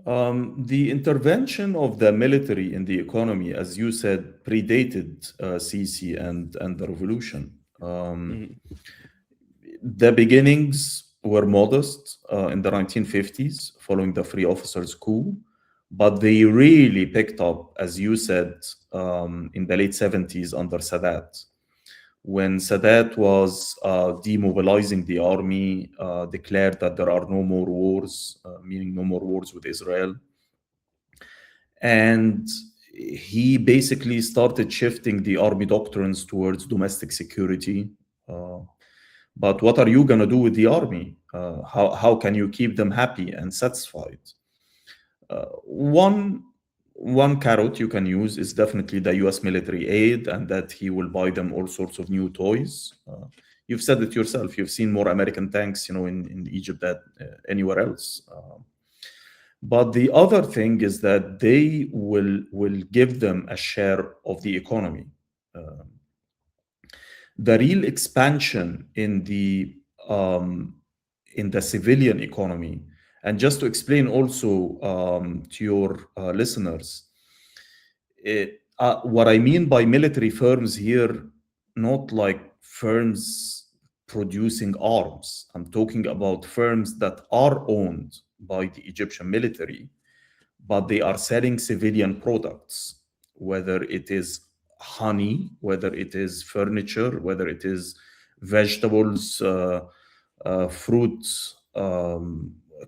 The intervention of the military in the economy, as you said, predated Sisi and the revolution. The beginnings were modest in the 1950s following the Free Officers' Coup, but they really picked up, as you said, in the late 70s under Sadat. When Sadat was demobilizing the army, declared that there are no more wars, meaning no more wars with Israel. And he basically started shifting the army doctrines towards domestic security. But what are you going to do with the army? How can you keep them happy and satisfied? One carrot you can use is definitely the US military aid, and that he will buy them all sorts of new toys. You've said it yourself. You've seen more American tanks, you know, in Egypt than anywhere else. But the other thing is that they will give them a share of the economy. The real expansion in the civilian economy. And just to explain also to your listeners, what I mean by military firms here, not like firms producing arms. I'm talking about firms that are owned by the Egyptian military, but they are selling civilian products, whether it is honey, whether it is furniture, whether it is vegetables, fruits,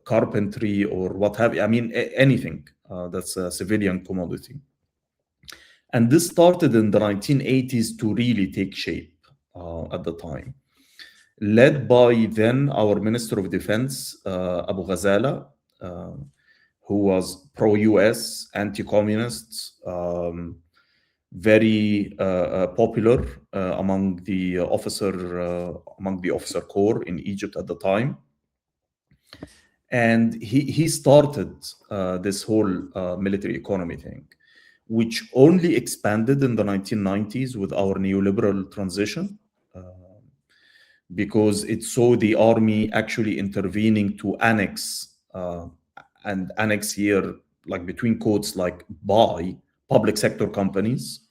carpentry, or what have you. I mean, anything that's a civilian commodity. And this started in the 1980s to really take shape at the time, led by then our Minister of Defense, Abu Ghazala, who was pro-US, anti-communist, very popular among the officer corps in Egypt at the time. And he started this whole military economy thing, which only expanded in the 1990s with our neoliberal transition, because it saw the army actually intervening to annex and annex here, like between quotes, like buy public sector companies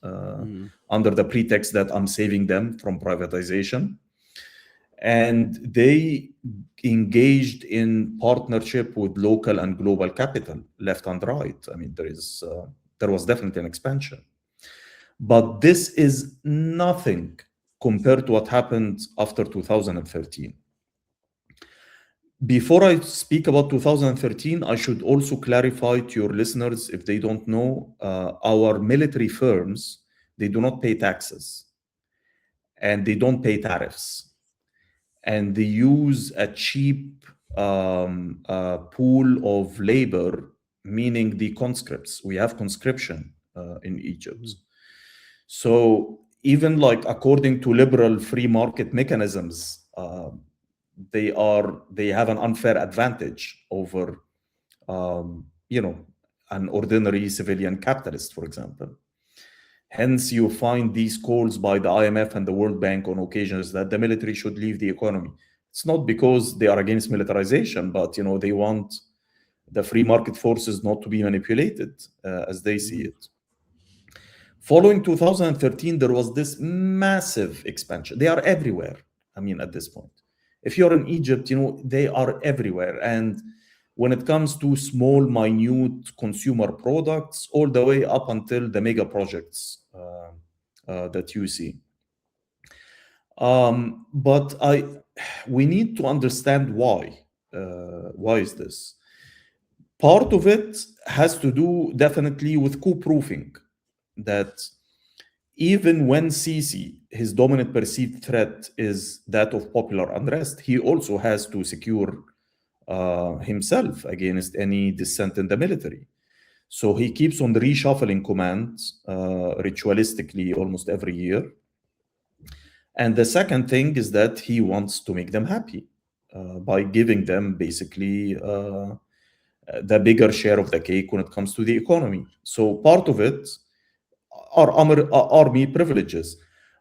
under the pretext that I'm saving them from privatization. And they engaged in partnership with local and global capital, left and right. I mean, there was definitely an expansion. But this is nothing compared to what happened after 2013. Before I speak about 2013, I should also clarify to your listeners, if they don't know, our military firms, they do not pay taxes and they don't pay tariffs. And they use a cheap pool of labor, meaning the conscripts. We have conscription in Egypt. So even like according to liberal free market mechanisms, they have an unfair advantage over an ordinary civilian capitalist, for example. Hence, you find these calls by the IMF and the World Bank on occasions that the military should leave the economy. It's not because they are against militarization, but they want the free market forces not to be manipulated as they see it. Following 2013, there was this massive expansion. They are everywhere. I mean, at this point, if you're in Egypt, they are everywhere. And when it comes to small, minute consumer products, all the way up until the mega projects that you see. But we need to understand why. Why is this? Part of it has to do definitely with coup-proofing. That even when Sisi, his dominant perceived threat is that of popular unrest, he also has to secure himself against any dissent in the military. So he keeps on reshuffling commands ritualistically almost every year. And the second thing is that he wants to make them happy by giving them basically the bigger share of the cake when it comes to the economy. So part of it are army privileges.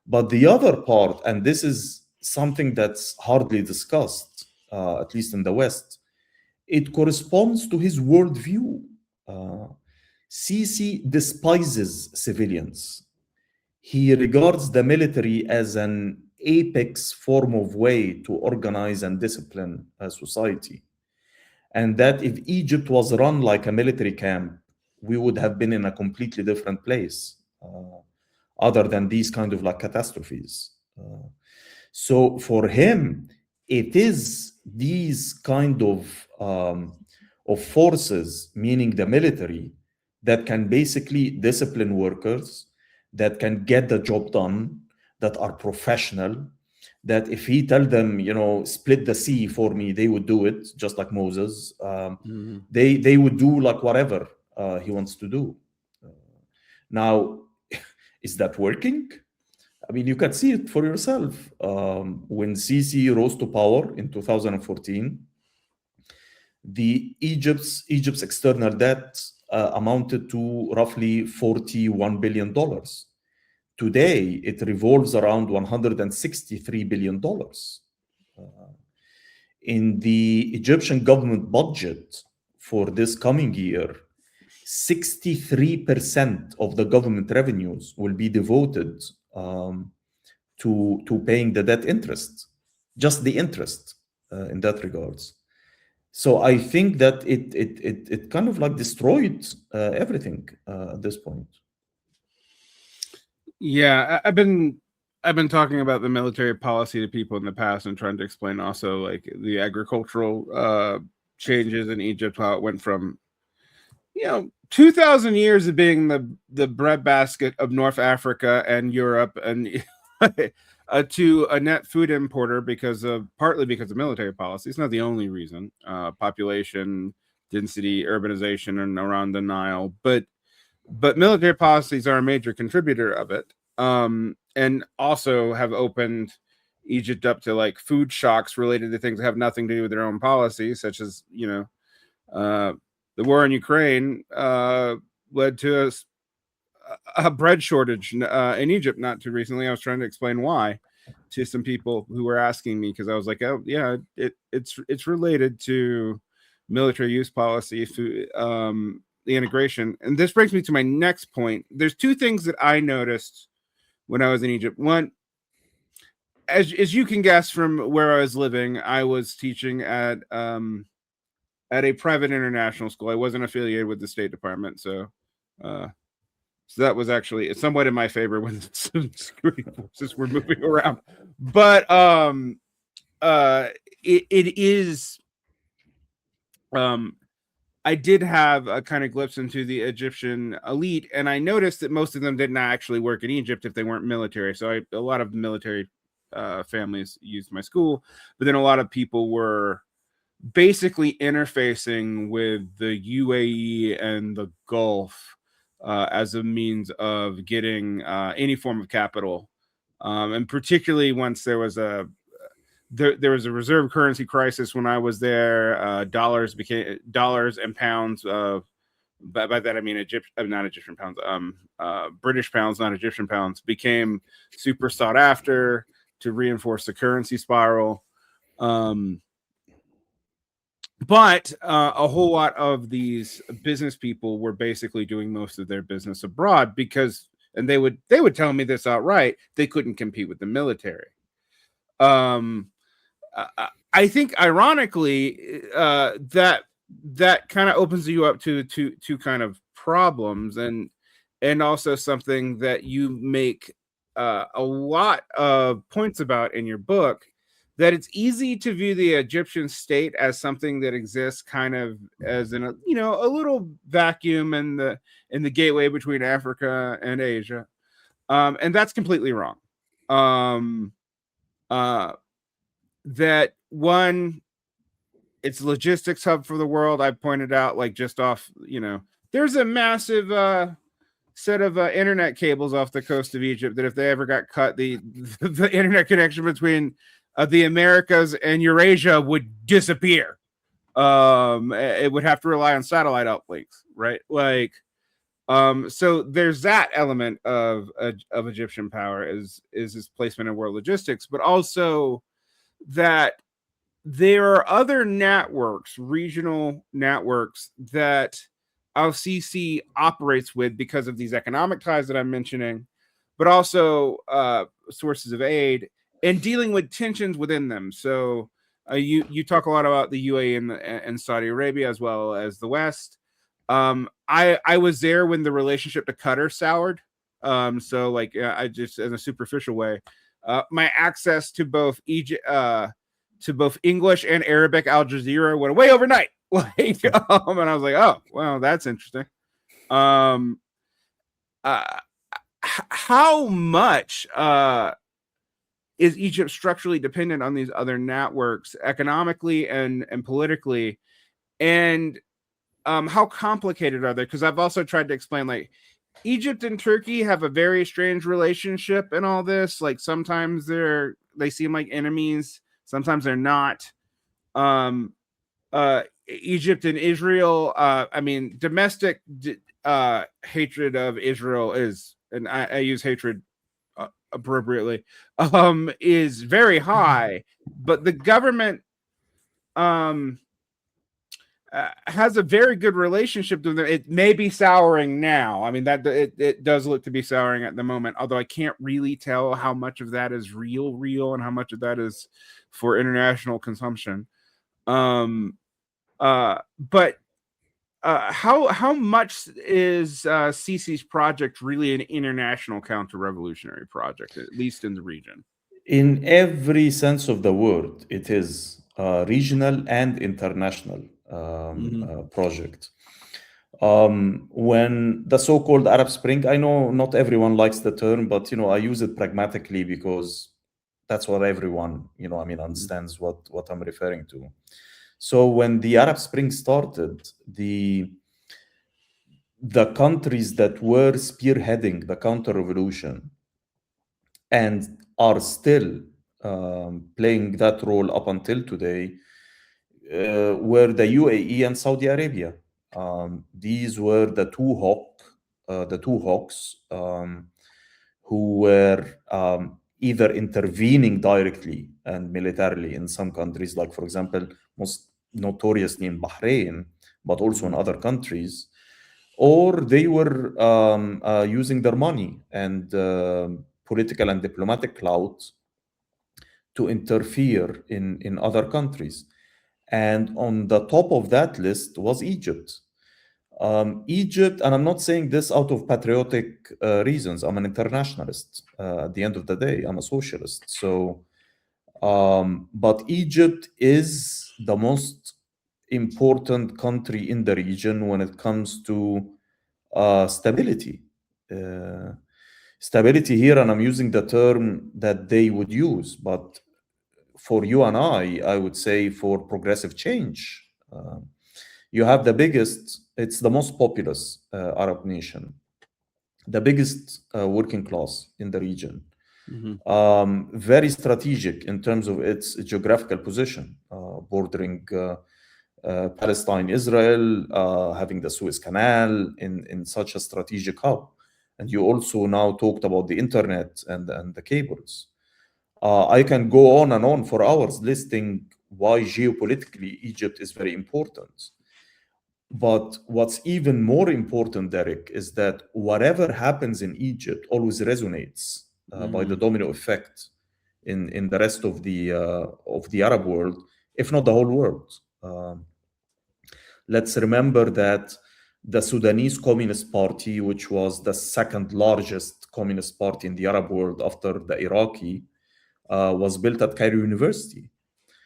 But the other part, and this is something that's hardly discussed, at least in the West, it corresponds to his worldview. Sisi despises civilians. He regards the military as an apex form of way to organize and discipline a society. And that if Egypt was run like a military camp, we would have been in a completely different place, other than these kind of like catastrophes. So for him, it is these kind of forces, meaning the military, that can basically discipline workers, that can get the job done, that are professional, that if he tell them, split the sea for me, they would do it, just like Moses. They would do like whatever he wants to do. Now, is that working? I mean, you can see it for yourself. When Sisi rose to power in 2014, the Egypt's external debt amounted to roughly $41 billion. Today, it revolves around $163 billion. In the Egyptian government budget for this coming year, 63% of the government revenues will be devoted to paying the debt interest, just the interest in that regards. So I think that it kind of like destroyed everything at this point.
Yeah, I've been talking about the military policy to people in the past and trying to explain also like the agricultural changes in Egypt, how it went from 2,000 years of being the breadbasket of North Africa and Europe and to a net food importer partly because of military policy. It's not the only reason. Population density, urbanization, and around the Nile, but military policies are a major contributor of it, and also have opened Egypt up to like food shocks related to things that have nothing to do with their own policies, such as the war in Ukraine led to a bread shortage in Egypt not too recently. I was trying to explain why to some people who were asking me, because I was like, oh yeah, it's related to military use policy, the integration. And this brings me to my next point. There's two things that I noticed when I was in Egypt. One, as you can guess from where I was living, I was teaching at a private international school. I wasn't affiliated with the State Department, so that was actually somewhat in my favor when the security forces were moving around. But it is. I did have a kind of glimpse into the Egyptian elite, and I noticed that most of them did not actually work in Egypt if they weren't military. So a lot of military families used my school, but then a lot of people were basically interfacing with the UAE and the Gulf as a means of getting any form of capital, and particularly once there was a reserve currency crisis when I was there. Dollars and pounds. By that I mean not Egyptian pounds. British pounds, not Egyptian pounds, became super sought after to reinforce the currency spiral. But a whole lot of these business people were basically doing most of their business abroad because, and they would tell me this outright, they couldn't compete with the military. I think, ironically, that kind of opens you up to kind of problems, and also something that you make a lot of points about in your book, that it's easy to view the Egyptian state as something that exists kind of as in a little vacuum in the gateway between Africa and Asia, and that's completely wrong. That one, it's a logistics hub for the world. I pointed out, like, just off, there's a massive set of internet cables off the coast of Egypt that if they ever got cut, the internet connection between the Americas and Eurasia would disappear. It would have to rely on satellite uplinks, right? Like, so there's that element of Egyptian power is its placement in world logistics, but also that there are other networks, regional networks, that el-Sisi operates with because of these economic ties that I'm mentioning, but also sources of aid and dealing with tensions within them. So you talk a lot about the UAE and Saudi Arabia as well as the West. I was there when the relationship to Qatar soured. So like I just, in a superficial way, my access to both Egypt, to both English and Arabic Al Jazeera went away overnight. Like, and I was like, oh, well, that's interesting. How much is Egypt structurally dependent on these other networks economically and politically? And how complicated are they? Because I've also tried to explain, like, Egypt and Turkey have a very strange relationship in all this. Like, sometimes they seem like enemies, sometimes they're not. Egypt and Israel, I mean, domestic hatred of Israel is, and I use hatred appropriately, is very high, but the government has a very good relationship with them. It may be souring now. I mean, that it does look to be souring at the moment, although I can't really tell how much of that is real and how much of that is for international consumption. But how much is Sisi's project really an international counter-revolutionary project, at least in the region?
In every sense of the word, it is regional and international project. When the so-called Arab Spring, I know not everyone likes the term, but I use it pragmatically because that's what everyone understands what I'm referring to. So when the Arab Spring started, the countries that were spearheading the counter-revolution and are still playing that role up until today were the UAE and Saudi Arabia. These were the two hawks who were either intervening directly and militarily in some countries, like, for example, most notoriously in Bahrain, but also in other countries, or they were using their money and political and diplomatic clout to interfere in other countries. And on the top of that list was Egypt. Egypt, and I'm not saying this out of patriotic reasons. I'm an internationalist. At the end of the day, I'm a socialist. So, but Egypt is the most important country in the region when it comes to stability. Stability here, and I'm using the term that they would use, but for you and I would say for progressive change. You have the biggest, it's the most populous Arab nation, the biggest working class in the region. Very strategic in terms of its geographical position, bordering Palestine, Israel, having the Suez Canal in such a strategic hub. And you also now talked about the internet and the cables. I can go on and on for hours listing why geopolitically Egypt is very important. But what's even more important, Derek, is that whatever happens in Egypt always resonates by the domino effect in the rest of the Arab world, if not the whole world. Let's remember that the Sudanese Communist Party, which was the second largest communist party in the Arab world after the Iraqi, was built at Cairo University.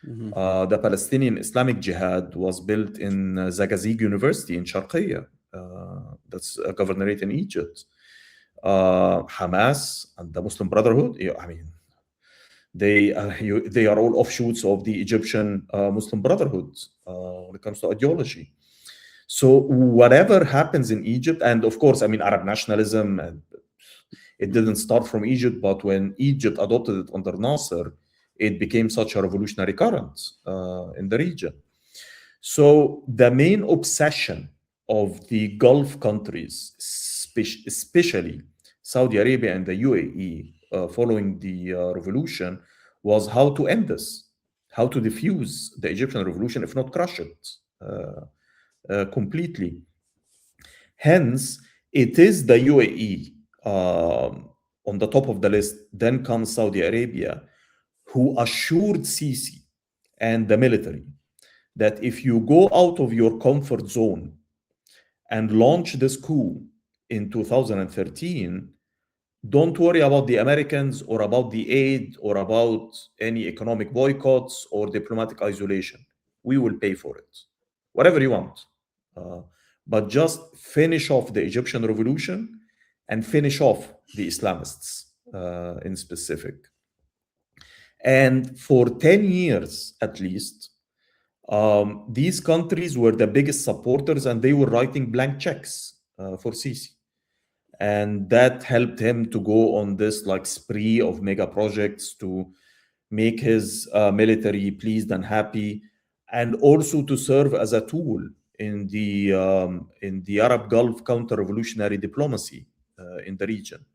The Palestinian Islamic Jihad was built in Zagazig University in Sharqiya. That's a governorate in Egypt. Hamas and the Muslim Brotherhood, I mean, they are all offshoots of the Egyptian Muslim Brotherhood when it comes to ideology. So whatever happens in Egypt, and of course, I mean, Arab nationalism, and it didn't start from Egypt, but when Egypt adopted it under Nasser, it became such a revolutionary current in the region. So the main obsession of the Gulf countries, especially Saudi Arabia and the UAE, following the revolution, was how to end this, how to defuse the Egyptian revolution, if not crush it completely. Hence, it is the UAE on the top of the list. Then comes Saudi Arabia, who assured Sisi and the military that if you go out of your comfort zone and launch this coup in 2013, don't worry about the Americans or about the aid or about any economic boycotts or diplomatic isolation. We will pay for it, whatever you want. But just finish off the Egyptian revolution and finish off the Islamists in specific. And for 10 years, at least, these countries were the biggest supporters, and they were writing blank checks for Sisi. And that helped him to go on this like spree of mega projects to make his military pleased and happy, and also to serve as a tool in the Arab Gulf counter-revolutionary diplomacy in the region,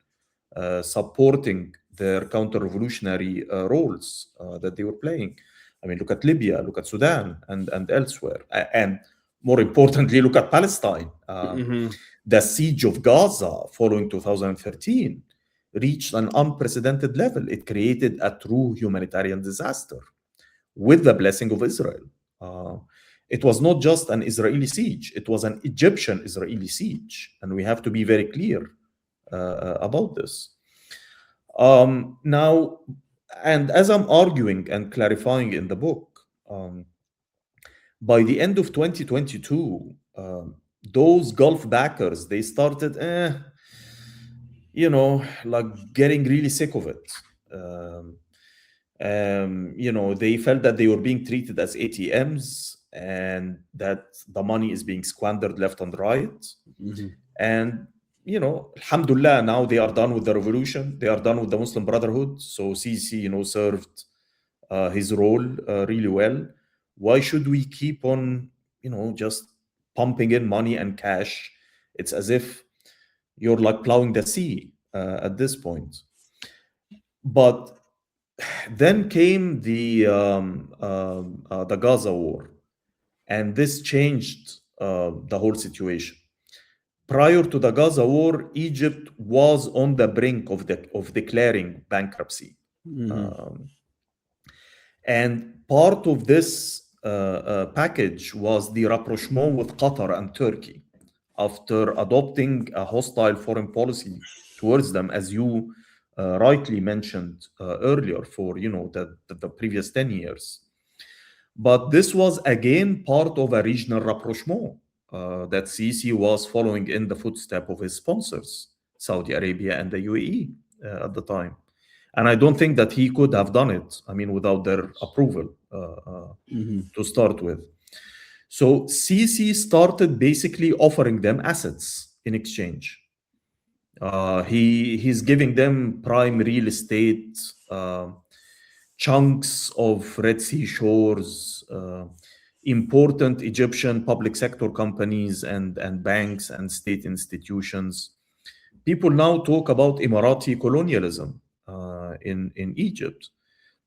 supporting their counter-revolutionary roles that they were playing. I mean, look at Libya, look at Sudan, and elsewhere. And more importantly, look at Palestine. The siege of Gaza following 2013 reached an unprecedented level. It created a true humanitarian disaster with the blessing of Israel. It was not just an Israeli siege, it was an Egyptian-Israeli siege. And we have to be very clear about this. Now, and as I'm arguing and clarifying in the book, by the end of 2022, those Gulf backers, they started, like getting really sick of it. They felt that they were being treated as ATMs and that the money is being squandered left and right. And alhamdulillah, now they are done with the revolution. They are done with the Muslim Brotherhood. So Sisi, served his role really well. Why should we keep on, just pumping in money and cash? It's as if you're like plowing the sea at this point. But then came the Gaza war. And this changed the whole situation. Prior to the Gaza war, Egypt was on the brink of declaring bankruptcy. And part of this package was the rapprochement with Qatar and Turkey after adopting a hostile foreign policy towards them, as you rightly mentioned earlier, for the previous 10 years. But this was again part of a regional rapprochement that Sisi was following in the footsteps of his sponsors, Saudi Arabia and the UAE at the time. And I don't think that he could have done it, without their approval to start with. So Sisi started basically offering them assets in exchange. He's giving them prime real estate, chunks of Red Sea shores, important Egyptian public sector companies and banks and state institutions. People now talk about Emirati colonialism in Egypt.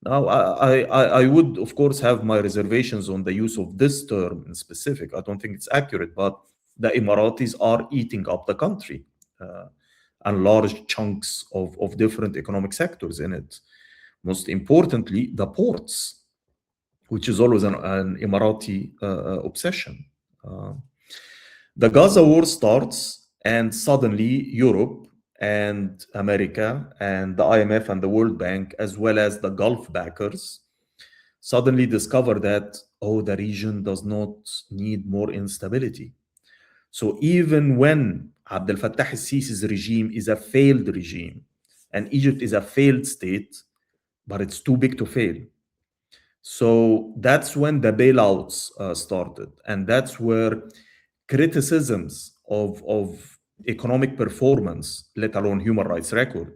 Now, I would, of course, have my reservations on the use of this term in specific. I don't think it's accurate, but the Emiratis are eating up the country and large chunks of different economic sectors in it. Most importantly, the ports, which is always an Emirati obsession. The Gaza war starts, and suddenly Europe and America and the IMF and the World Bank, as well as the Gulf backers, suddenly discover that, the region does not need more instability. So even when Abdel Fattah el-Sisi's regime is a failed regime, and Egypt is a failed state, but it's too big to fail. So that's when the bailouts started. And that's where criticisms of economic performance, let alone human rights record,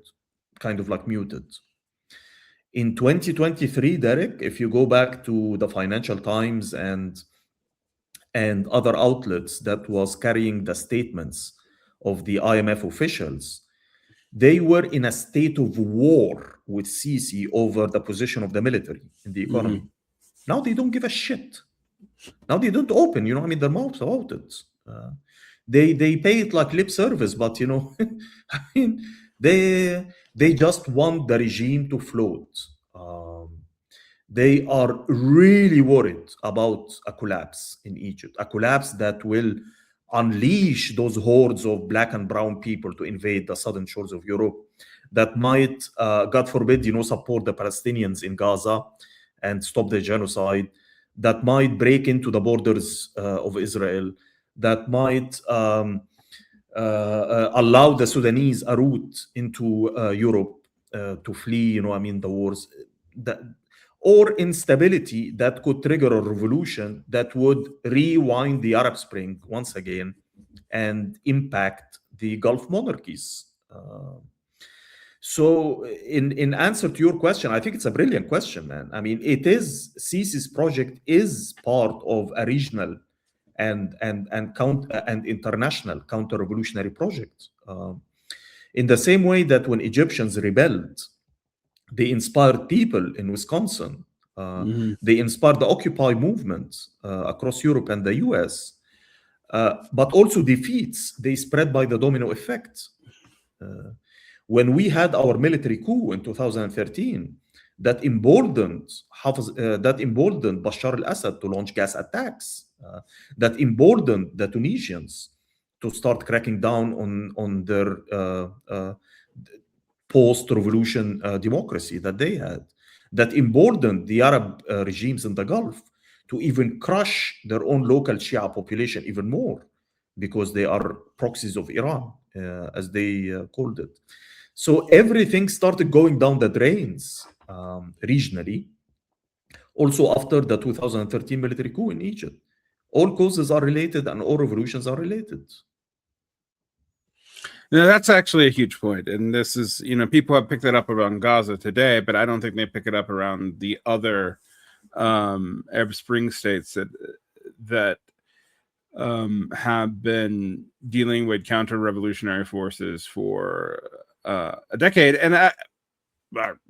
kind of like muted. In 2023, Derek, if you go back to the Financial Times and other outlets that was carrying the statements of the IMF officials, they were in a state of war with Sisi over the position of the military in the economy. Now they don't give a shit. Now they don't open, their mouths about it. They pay it like lip service, but they just want the regime to float. They are really worried about a collapse in Egypt, a collapse that will unleash those hordes of black and brown people to invade the southern shores of Europe, that might, God forbid, support the Palestinians in Gaza and stop the genocide, that might break into the borders of Israel, that might allow the Sudanese a route into Europe to flee, the wars, or instability that could trigger a revolution that would rewind the Arab Spring once again and impact the Gulf monarchies. So in answer to your question, I think it's a brilliant question, man. Sisi's project is part of a regional and international counter-revolutionary project. In the same way that when Egyptians rebelled, they inspired people in Wisconsin. They inspired the Occupy movement across Europe and the US. But also defeats, they spread by the domino effect. When we had our military coup in 2013, that emboldened Bashar al-Assad to launch gas attacks, that emboldened the Tunisians to start cracking down on their post-revolution democracy that they had, that emboldened the Arab regimes in the Gulf to even crush their own local Shia population even more, because they are proxies of Iran, as they called it. So everything started going down the drains regionally, also after the 2013 military coup in Egypt. All causes are related and all revolutions are related.
Now, that's actually a huge point. And this is, people have picked it up around Gaza today, but I don't think they pick it up around the other Arab Spring states that have been dealing with counter-revolutionary forces for a decade, and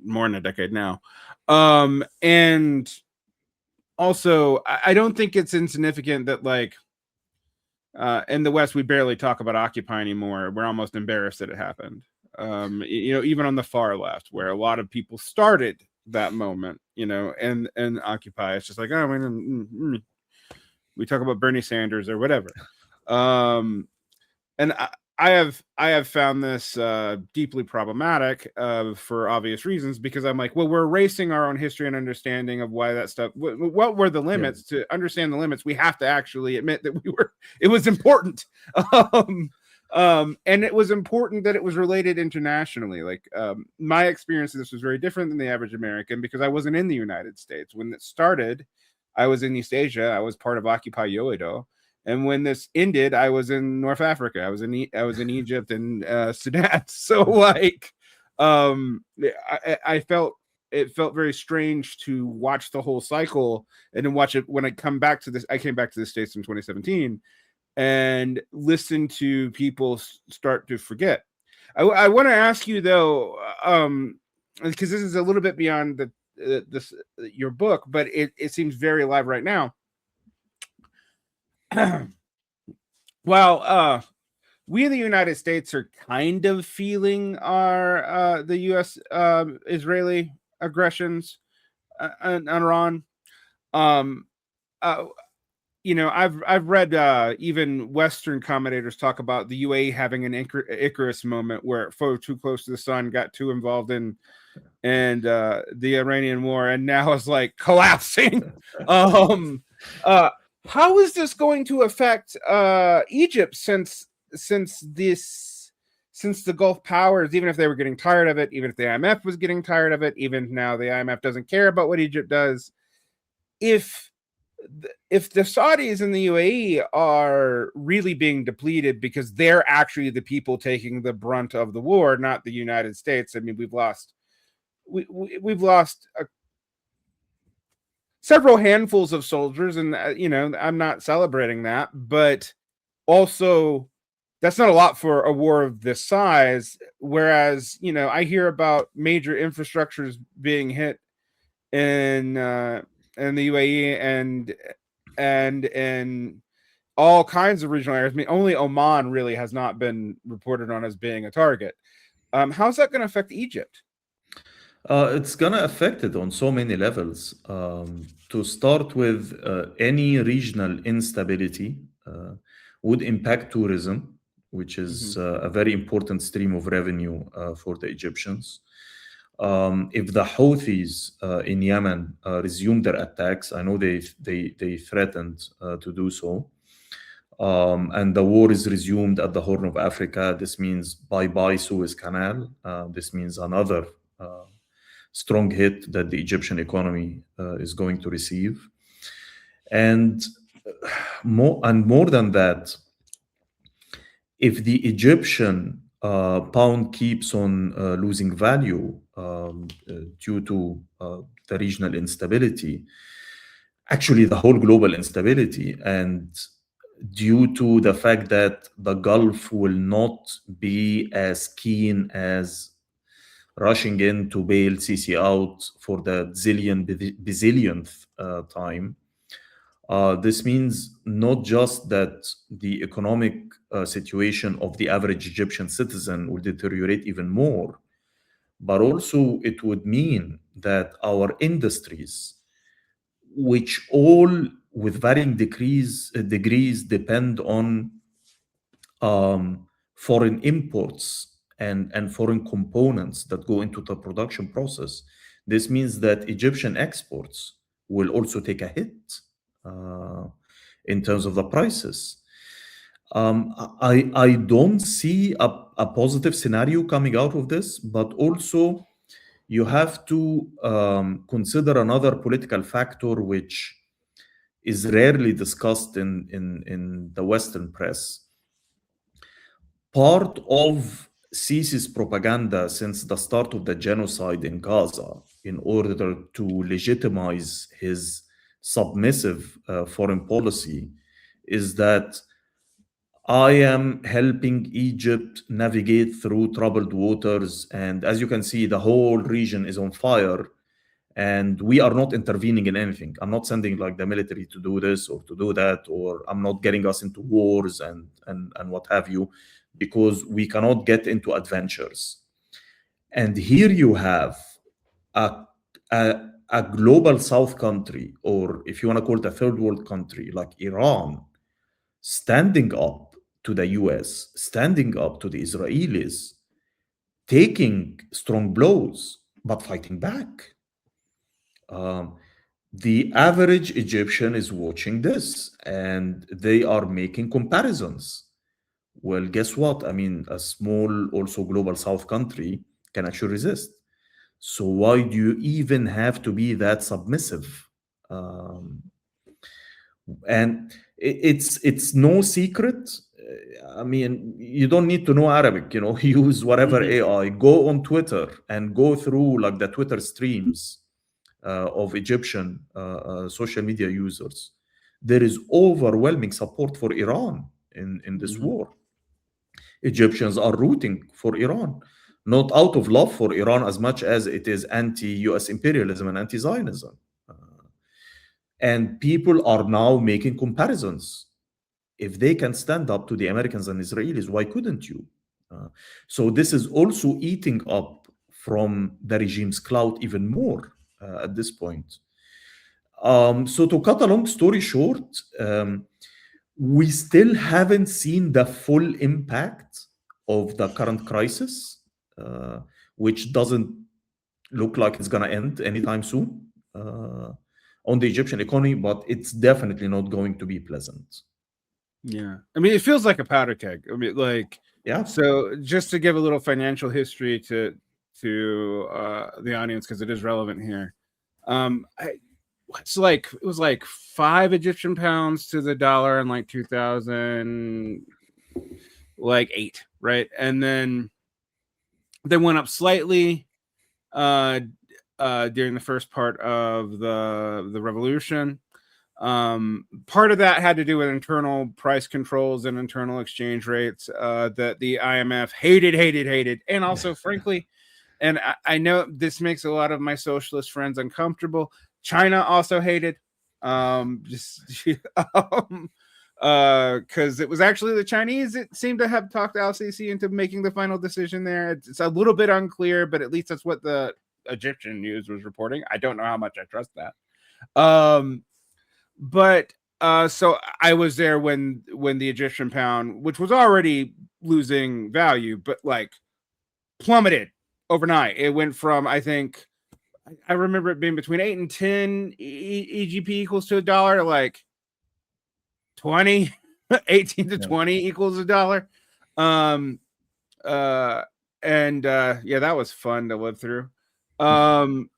more than a decade now. And also, I don't think it's insignificant that, like, in the West, we barely talk about Occupy anymore. We're almost embarrassed that it happened. Even on the far left, where a lot of people started that moment, and Occupy, it's just like, oh, we talk about Bernie Sanders or whatever. And I have found this deeply problematic for obvious reasons, because I'm like, well, we're erasing our own history and understanding of why that stuff. What were the limits? To understand the limits, we have to actually admit that it was important, and it was important that it was related internationally. Like, my experience of this was very different than the average American, because I wasn't in the United States when it started. I was in East Asia. I was part of Occupy Yoedo. And when this ended, I was in North Africa. I was in Egypt and Sudan. So, like, I felt very strange to watch the whole cycle, and then watch it when I come back to this. I came back to the States in 2017 and listen to people start to forget. I want to ask you though, because this is a little bit beyond your book, but it seems very alive right now. Well, we in the United States are kind of feeling the U.S. Israeli aggressions on Iran. I've read even Western commentators talk about the UAE having an Icarus moment, where it flew too close to the sun, got too involved in the Iranian war, and now is like collapsing. How is this going to affect Egypt, since the Gulf powers, even if they were getting tired of it, even if the IMF was getting tired of it, even now the IMF doesn't care about what Egypt does, if the Saudis and the UAE are really being depleted because they're actually the people taking the brunt of the war, not the United States. I mean, we've lost several handfuls of soldiers, and I'm not celebrating that, but also that's not a lot for a war of this size. Whereas, I hear about major infrastructures being hit in the UAE and in all kinds of regional areas. I mean, only Oman really has not been reported on as being a target. How's that going to affect Egypt?
It's going to affect it on so many levels. To start with, any regional instability would impact tourism, which is a very important stream of revenue for the Egyptians. If the Houthis in Yemen resume their attacks, I know they threatened to do so, and the war is resumed at the Horn of Africa, this means bye-bye Suez Canal. This means another strong hit that the Egyptian economy is going to receive. And more than that, if the Egyptian pound keeps on losing value due to the regional instability, actually the whole global instability, and due to the fact that the Gulf will not be as keen as rushing in to bail Sisi out for the bazillionth time. This means not just that the economic situation of the average Egyptian citizen will deteriorate even more, but also it would mean that our industries, which all with varying degrees depend on foreign imports and foreign components that go into the production process. This means that Egyptian exports will also take a hit in terms of the prices. I don't see a positive scenario coming out of this, but also you have to consider another political factor which is rarely discussed in the Western press. Part of Sisi's propaganda since the start of the genocide in Gaza, in order to legitimize his submissive foreign policy, is that I am helping Egypt navigate through troubled waters. And as you can see, the whole region is on fire. and we are not intervening in anything. I'm not sending like the military to do this or to do that, or I'm not getting us into wars and what have you, because we cannot get into adventures. And here you have a global South country, or if you want to call it a third world country like Iran, standing up to the US, standing up to the Israelis, taking strong blows, but fighting back. The average Egyptian is watching this and they are making comparisons. Well, guess what? I mean, a small, also global South country can actually resist. So why do you even have to be that submissive? And it's no secret. I mean, you don't need to know Arabic, use whatever AI, go on Twitter and go through like the Twitter streams of Egyptian social media users. There is overwhelming support for Iran in this war. Egyptians are rooting for Iran, not out of love for Iran as much as it is anti-US imperialism and anti-Zionism. And people are now making comparisons. If they can stand up to the Americans and Israelis, why couldn't you? So this is also eating up from the regime's clout even more at this point. So to cut a long story short, we still haven't seen the full impact of the current crisis, which doesn't look like it's going to end anytime soon on the Egyptian economy, but it's definitely not going to be pleasant.
Yeah. I mean, it feels like a powder keg. I mean, like,
yeah.
So just to give a little financial history to the audience, because it is relevant here. It was like 5 Egyptian pounds to the dollar in like 2008, right? And then they went up slightly during the first part of the revolution. Part of that had to do with internal price controls and internal exchange rates that the IMF hated, and also frankly, and I know this makes a lot of my socialist friends uncomfortable, China also hated, because it was actually the Chinese that seemed to have talked el-Sisi into making the final decision there. It's a little bit unclear, but at least that's what the Egyptian news was reporting. I don't know how much I trust that. But so I was there when the Egyptian pound, which was already losing value, but like plummeted overnight. It went from, I think, I remember it being between 8 and 10 EGP equals to $1 to like 20, 18 to 20 equals $1. Yeah, that was fun to live through.
And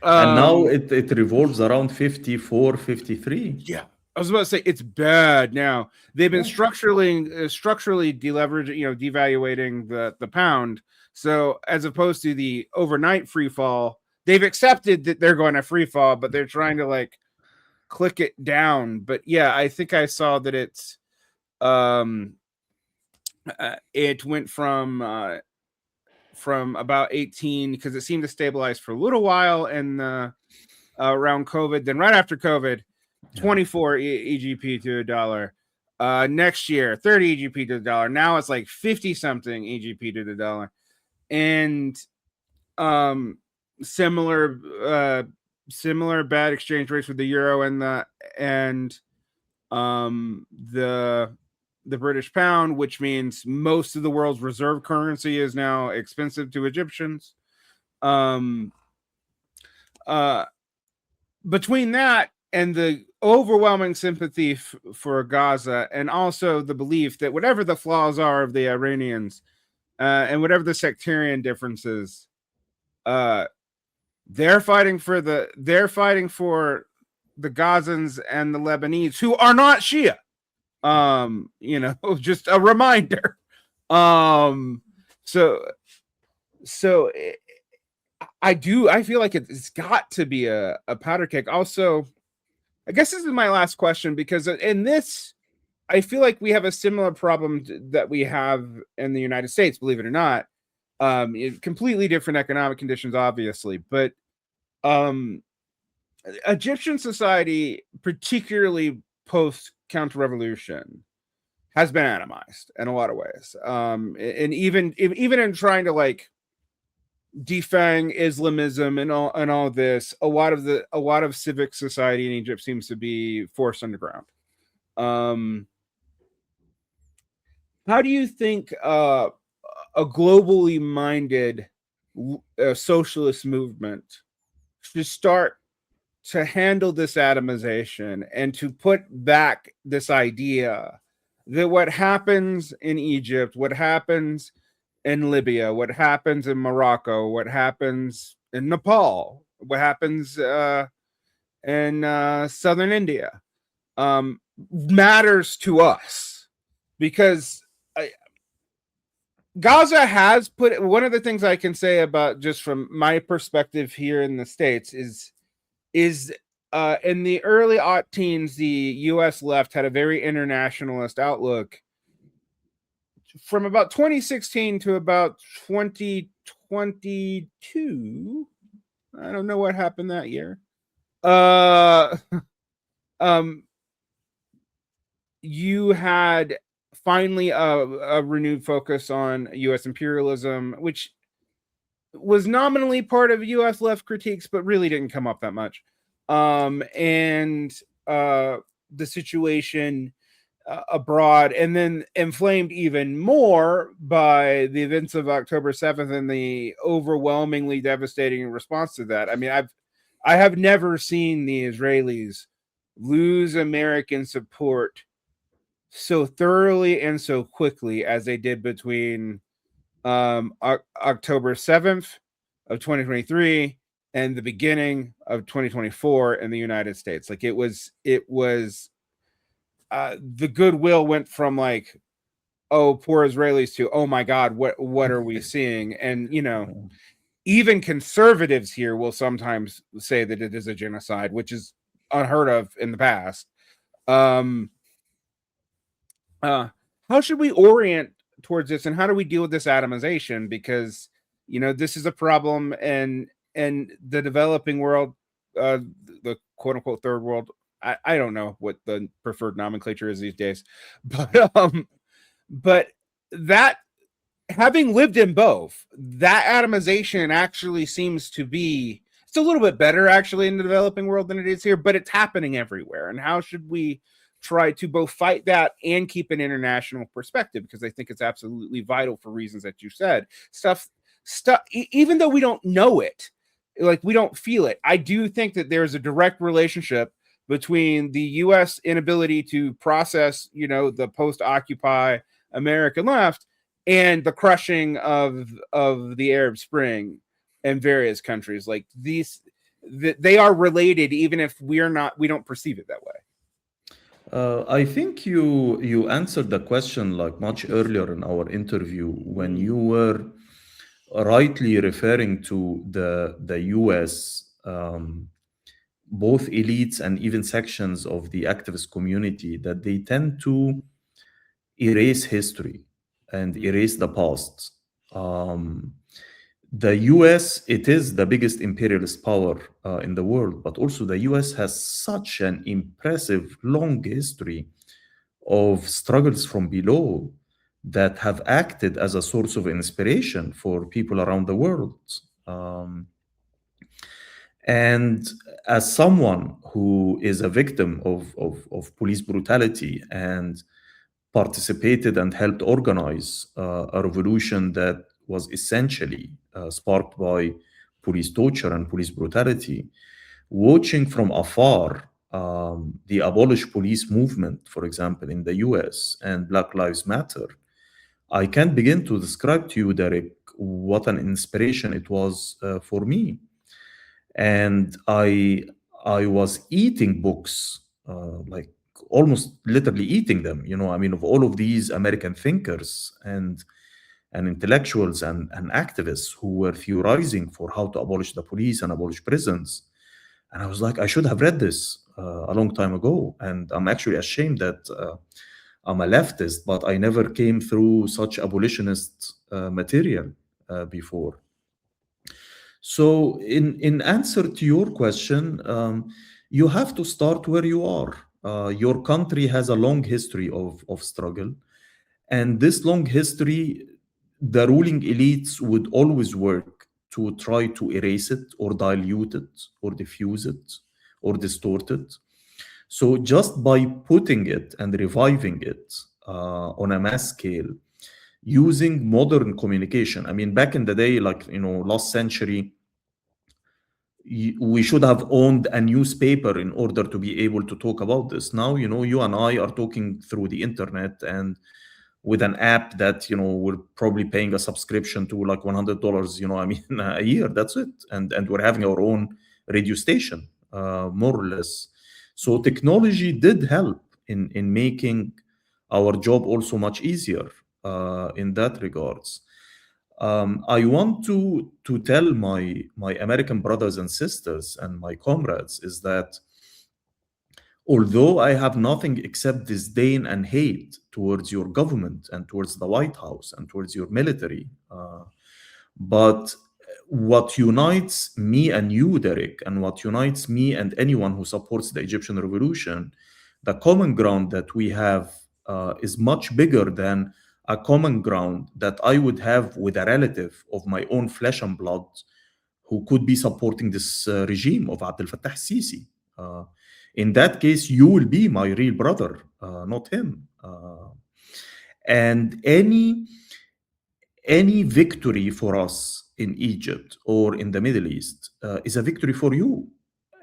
now it revolves around 54, 53.
Yeah, I was about to say it's bad now. They've been structurally deleveraging, devaluating the pound. So as opposed to the overnight free fall, they've accepted that they're going to free fall, but they're trying to like click it down. But yeah, I think I saw that it's it went from about 18, because it seemed to stabilize for a little while and around COVID. Then right after COVID, 24 EGP to $1. Next year, 30 EGP to $1. Now it's like 50 something EGP to the dollar, and similar bad exchange rates with the euro and the British pound, which means most of the world's reserve currency is now expensive to Egyptians. Between that and the overwhelming sympathy for Gaza, and also the belief that whatever the flaws are of the Iranians and whatever the sectarian differences, they're fighting for the Gazans and the Lebanese, who are not Shia. Just a reminder. So I feel like it's got to be a powder keg. Also, I guess this is my last question, because in this, I feel like we have a similar problem that we have in the United States, believe it or not. Completely different economic conditions, obviously, but Egyptian society, particularly post counter-revolution, has been atomized in a lot of ways, and even in trying to like defang Islamism and all this, a lot of civic society in Egypt seems to be forced underground. How do you think a globally minded socialist movement should start to handle this atomization and to put back this idea that what happens in Egypt, what happens in Libya, what happens in Morocco, what happens in Nepal, what happens in southern India matters to us? Because Gaza has put, one of the things I can say about, just from my perspective here in the States, is in the early aught teens, the U.S. left had a very internationalist outlook. From about 2016 to about 2022, I don't know what happened that year. You had finally a renewed focus on U.S. imperialism, which was nominally part of U.S. left critiques, but really didn't come up that much. And the situation abroad, and then inflamed even more by the events of October 7th and the overwhelmingly devastating response to that. I mean, I have never seen the Israelis lose American support so thoroughly and so quickly as they did between October 7th of 2023 and the beginning of 2024 in the United States. Like, it was the goodwill went from like, oh, poor Israelis, to, oh my God, what are we seeing? And, you know, even conservatives here will sometimes say that it is a genocide, which is unheard of in the past. How should we orient towards this, and how do we deal with this atomization? Because, you know, this is a problem, and the developing world, the quote unquote third world, I don't know what the preferred nomenclature is these days, but that, having lived in both, that atomization actually seems to be, it's a little bit better actually in the developing world than it is here, but it's happening everywhere. And how should we try to both fight that and keep an international perspective? Because I think it's absolutely vital for reasons that you said. Stuff, even though we don't know it, like we don't feel it, I do think that there's a direct relationship between the U.S. inability to process, you know, the post-Occupy American left and the crushing of the Arab Spring in various countries. Like, these, they are related, even if we don't perceive it that way.
I think you answered the question like much earlier in our interview when you were rightly referring to the U.S. Both elites and even sections of the activist community, that they tend to erase history and erase the past. The US, it is the biggest imperialist power in the world, but also the US has such an impressive long history of struggles from below that have acted as a source of inspiration for people around the world. And as someone who is a victim of police brutality and participated and helped organize a revolution that was essentially sparked by police torture and police brutality, watching from afar the abolish police movement, for example, in the US, and Black Lives Matter, I can't begin to describe to you, Derek, what an inspiration it was for me. And I was eating books, like almost literally eating them, you know, I mean, of all of these American thinkers and intellectuals and activists who were theorizing for how to abolish the police and abolish prisons. And I was like, I should have read this a long time ago. And I'm actually ashamed that I'm a leftist, but I never came through such abolitionist material before. So in answer to your question, you have to start where you are. Your country has a long history of struggle. And this long history, the ruling elites would always work to try to erase it or dilute it or diffuse it or distort it. So just by putting it and reviving it on a mass scale, using modern communication. I mean, back in the day, like, last century, we should have owned a newspaper in order to be able to talk about this. Now, you and I are talking through the internet and with an app that, we're probably paying a subscription to like $100, I mean, a year. That's it. And we're having our own radio station, more or less. So technology did help in making our job also much easier in that regards. I want to tell my American brothers and sisters and my comrades is that although I have nothing except disdain and hate towards your government and towards the White House and towards your military, but what unites me and you, Derek, and what unites me and anyone who supports the Egyptian revolution, the common ground that we have is much bigger than a common ground that I would have with a relative of my own flesh and blood who could be supporting this regime of Abdel Fattah el-Sisi. In that case, you will be my real brother, not him. And any victory for us in Egypt or in the Middle East is a victory for you,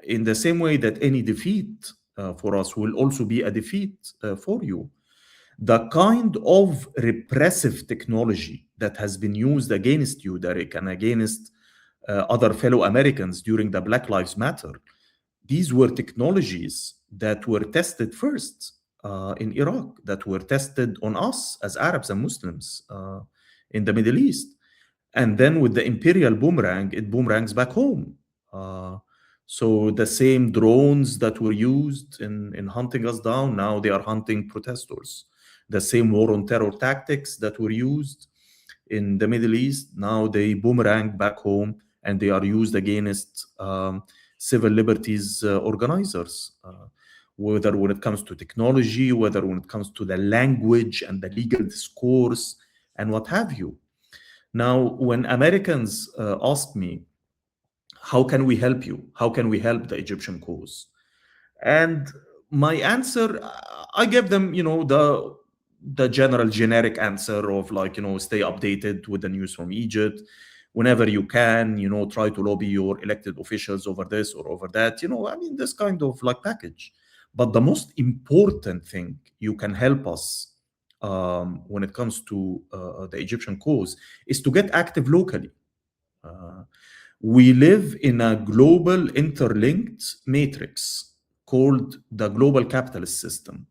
in the same way that any defeat for us will also be a defeat for you. The kind of repressive technology that has been used against you, Derek, and against other fellow Americans during the Black Lives Matter, these were technologies that were tested first in Iraq, that were tested on us as Arabs and Muslims in the Middle East. And then with the Imperial Boomerang, it boomerangs back home. So the same drones that were used in hunting us down, now they are hunting protesters. The same war on terror tactics that were used in the Middle East, now they boomerang back home and they are used against civil liberties organizers, whether when it comes to technology, whether when it comes to the language and the legal discourse and what have you. Now, when Americans ask me, how can we help you? How can we help the Egyptian cause? And my answer, I give them, the general generic answer of like, stay updated with the news from Egypt. Whenever you can, try to lobby your elected officials over this or over that, I mean, this kind of like package. But the most important thing you can help us when it comes to the Egyptian cause is to get active locally. We live in a global interlinked matrix called the global capitalist system.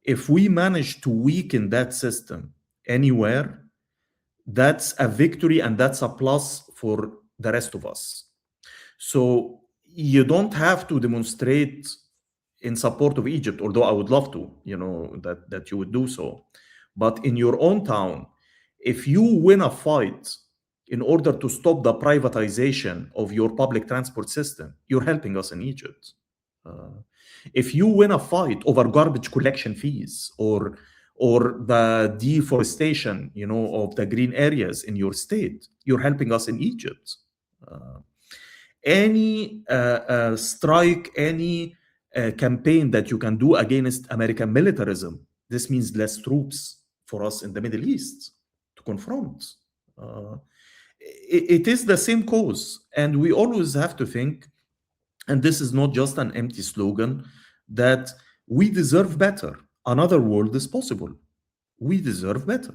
If we manage to weaken that system anywhere, that's a victory and that's a plus for the rest of us. So you don't have to demonstrate in support of Egypt, although I would love to, that you would do so. But in your own town, if you win a fight in order to stop the privatization of your public transport system, you're helping us in Egypt. If you win a fight over garbage collection fees or the deforestation, of the green areas in your state, you're helping us in Egypt. Any strike, any campaign that you can do against American militarism, this means less troops for us in the Middle East to confront. It is the same cause, and we always have to think, and this is not just an empty slogan, that we deserve better. Another world is possible. We deserve better.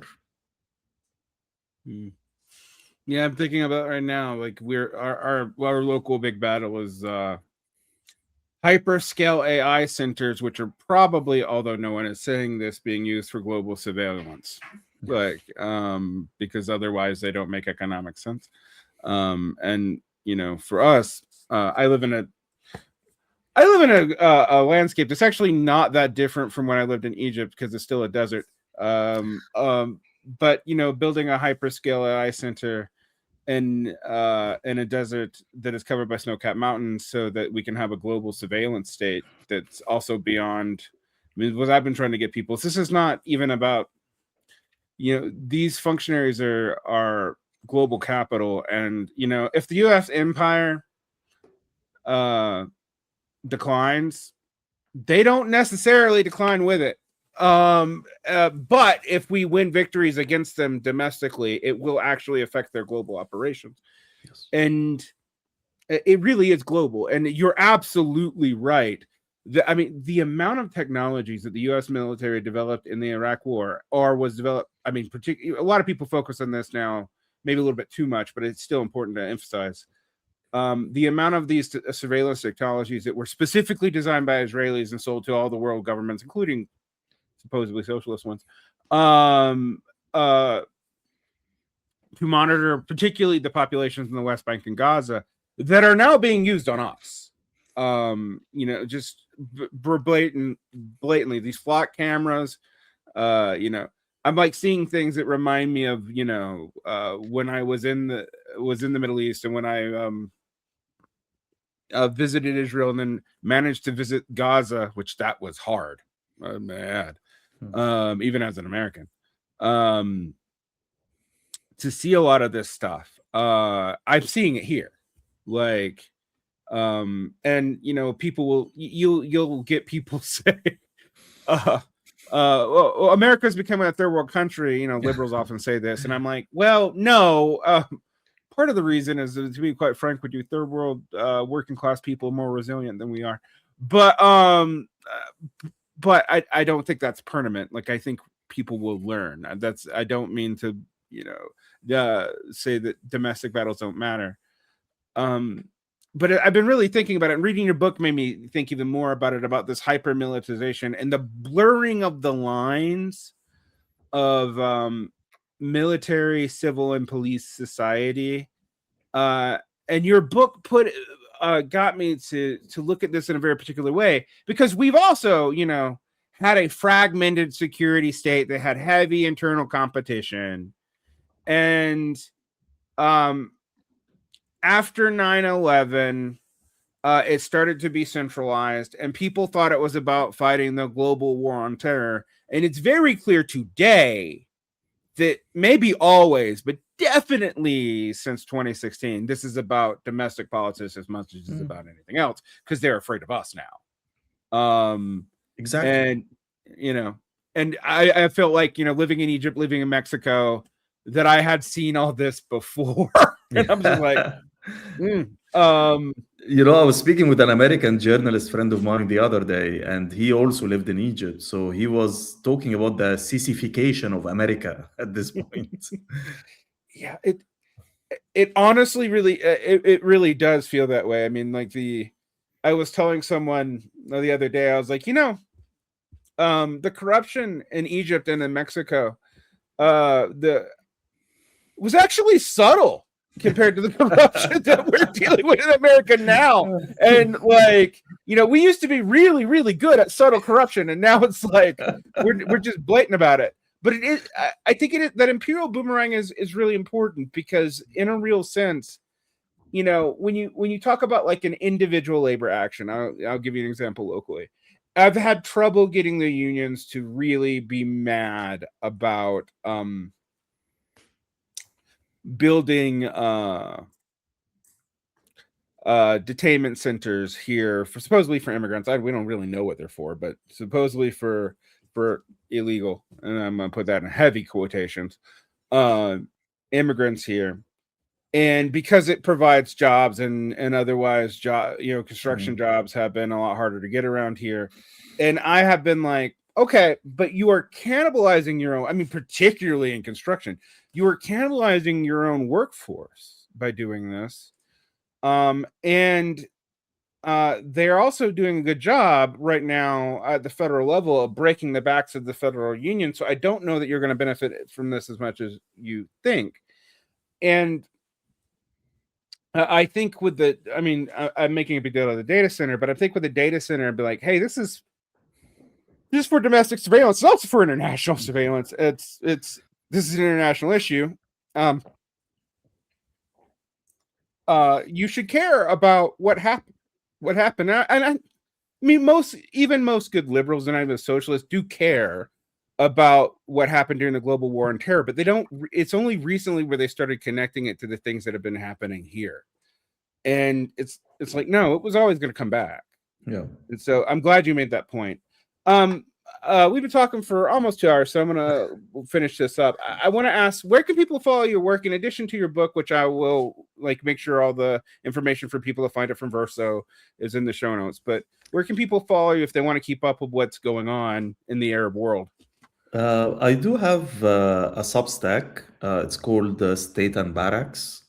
Yeah, I'm thinking about right now, like our local big battle is hyperscale AI centers, which are probably, although no one is saying this, being used for global surveillance, like because otherwise they don't make economic sense. And for us, I live in a landscape that's actually not that different from when I lived in Egypt because it's still a desert. But building a hyperscale AI center in a desert that is covered by snow-capped mountains, so that we can have a global surveillance state that's also beyond. I mean, what I've been trying to get people. This is not even about, these functionaries are global capital, and if the U.S. empire declines, they don't necessarily decline with it. But if we win victories against them domestically, it will actually affect their global operations.
Yes.
And it really is global. And you're absolutely right. The amount of technologies that the U.S. military developed in the Iraq War was developed. I mean, particularly, a lot of people focus on this now, maybe a little bit too much, but it's still important to emphasize. The amount of these surveillance technologies that were specifically designed by Israelis and sold to all the world governments, including supposedly socialist ones, to monitor particularly the populations in the West Bank and Gaza, that are now being used on us. Just blatantly, these flock cameras. I'm like seeing things that remind me of when I was in the Middle East, and when I visited Israel and then managed to visit Gaza, which that was hard. Mad. Even as an American, to see a lot of this stuff. I'm seeing it here, like, and people will, you'll get people say, well, America's becoming a third world country. Liberals often say this, and I'm like, well, no. Part of the reason is, to be quite frank with you, third world working class people are more resilient than we are, but I don't think that's permanent. Like, I think people will learn. I don't mean to, say that domestic battles don't matter. But I've been really thinking about it, and reading your book made me think even more about it, about this hyper-militarization and the blurring of the lines of military, civil, and police society. And your book got me to look at this in a very particular way, because we've also, had a fragmented security state that had heavy internal competition. And after 9/11, it started to be centralized, and people thought it was about fighting the global war on terror. And it's very clear today that maybe always, but definitely since 2016, this is about domestic politics as much as it's about anything else, because they're afraid of us now.
Exactly.
And I felt like, living in Egypt, living in Mexico, that I had seen all this before. And I'm just like,
I was speaking with an American journalist friend of mine the other day, and he also lived in Egypt. So he was talking about the Sisification of America at this point.
Yeah, it honestly really, it really does feel that way. I mean, like I was telling someone the other day, I was like, the corruption in Egypt and in Mexico, was actually subtle compared to the corruption that we're dealing with in America now. And like, we used to be really, really good at subtle corruption, and now it's like we're just blatant about it. But it is, I think it is, that Imperial Boomerang is really important, because in a real sense, when you talk about like an individual labor action, I'll give you an example locally. I've had trouble getting the unions to really be mad about building detainment centers here supposedly for immigrants. We don't really know what they're for, but supposedly for illegal, and I'm gonna put that in heavy quotations, immigrants here. And because it provides jobs, and otherwise construction jobs have been a lot harder to get around here. And I have been like, okay, but you are cannibalizing your own, I mean, particularly in construction, you are cannibalizing your own workforce by doing this. And they're also doing a good job right now at the federal level of breaking the backs of the federal union. So I don't know that you're going to benefit from this as much as you think. And I think with I'm making a big deal out of the data center, but I think with the data center, I'd be like, hey, this is for domestic surveillance. It's also for international surveillance. This is an international issue. you should care about what happened. And I mean, most good liberals and even socialists do care about what happened during the global war on terror, but they don't. It's only recently where they started connecting it to the things that have been happening here, and it's like, no, it was always going to come back.
Yeah.
And so I'm glad you made that point. We've been talking for almost 2 hours, so I'm gonna finish this up. I want to ask, where can people follow your work in addition to your book, which I will make sure all the information for people to find it from Verso is in the show notes. But where can people follow you if they want to keep up with what's going on in the Arab world?
I do have a Substack. It's called State and Barracks,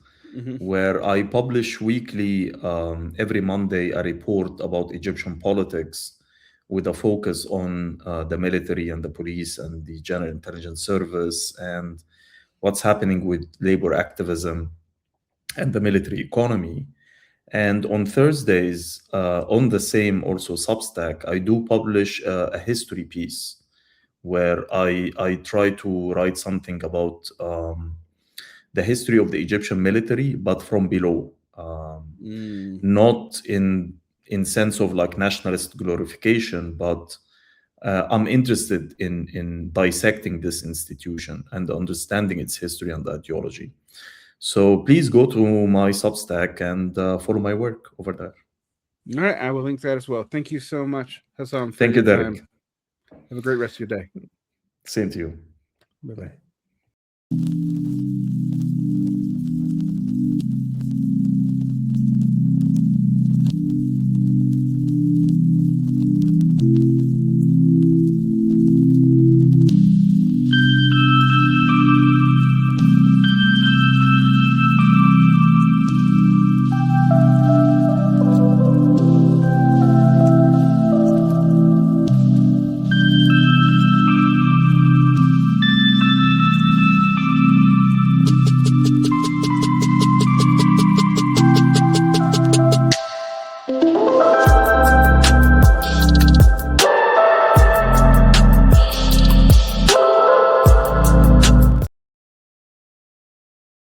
where I publish weekly, every Monday, a report about Egyptian politics with a focus on the military and the police and the General Intelligence Service and what's happening with labor activism and the military economy. And on Thursdays, on the same also Substack, I do publish a history piece where I try to write something about the history of the Egyptian military, but from below, not in sense of nationalist glorification, but I'm interested in dissecting this institution and understanding its history and ideology. So please go to my Substack and follow my work over there.
All right, I will link that as well. Thank you so much, Hossam.
Thank you, Derek.
Have a great rest of your day.
Same to you.
Bye-bye.
Bye.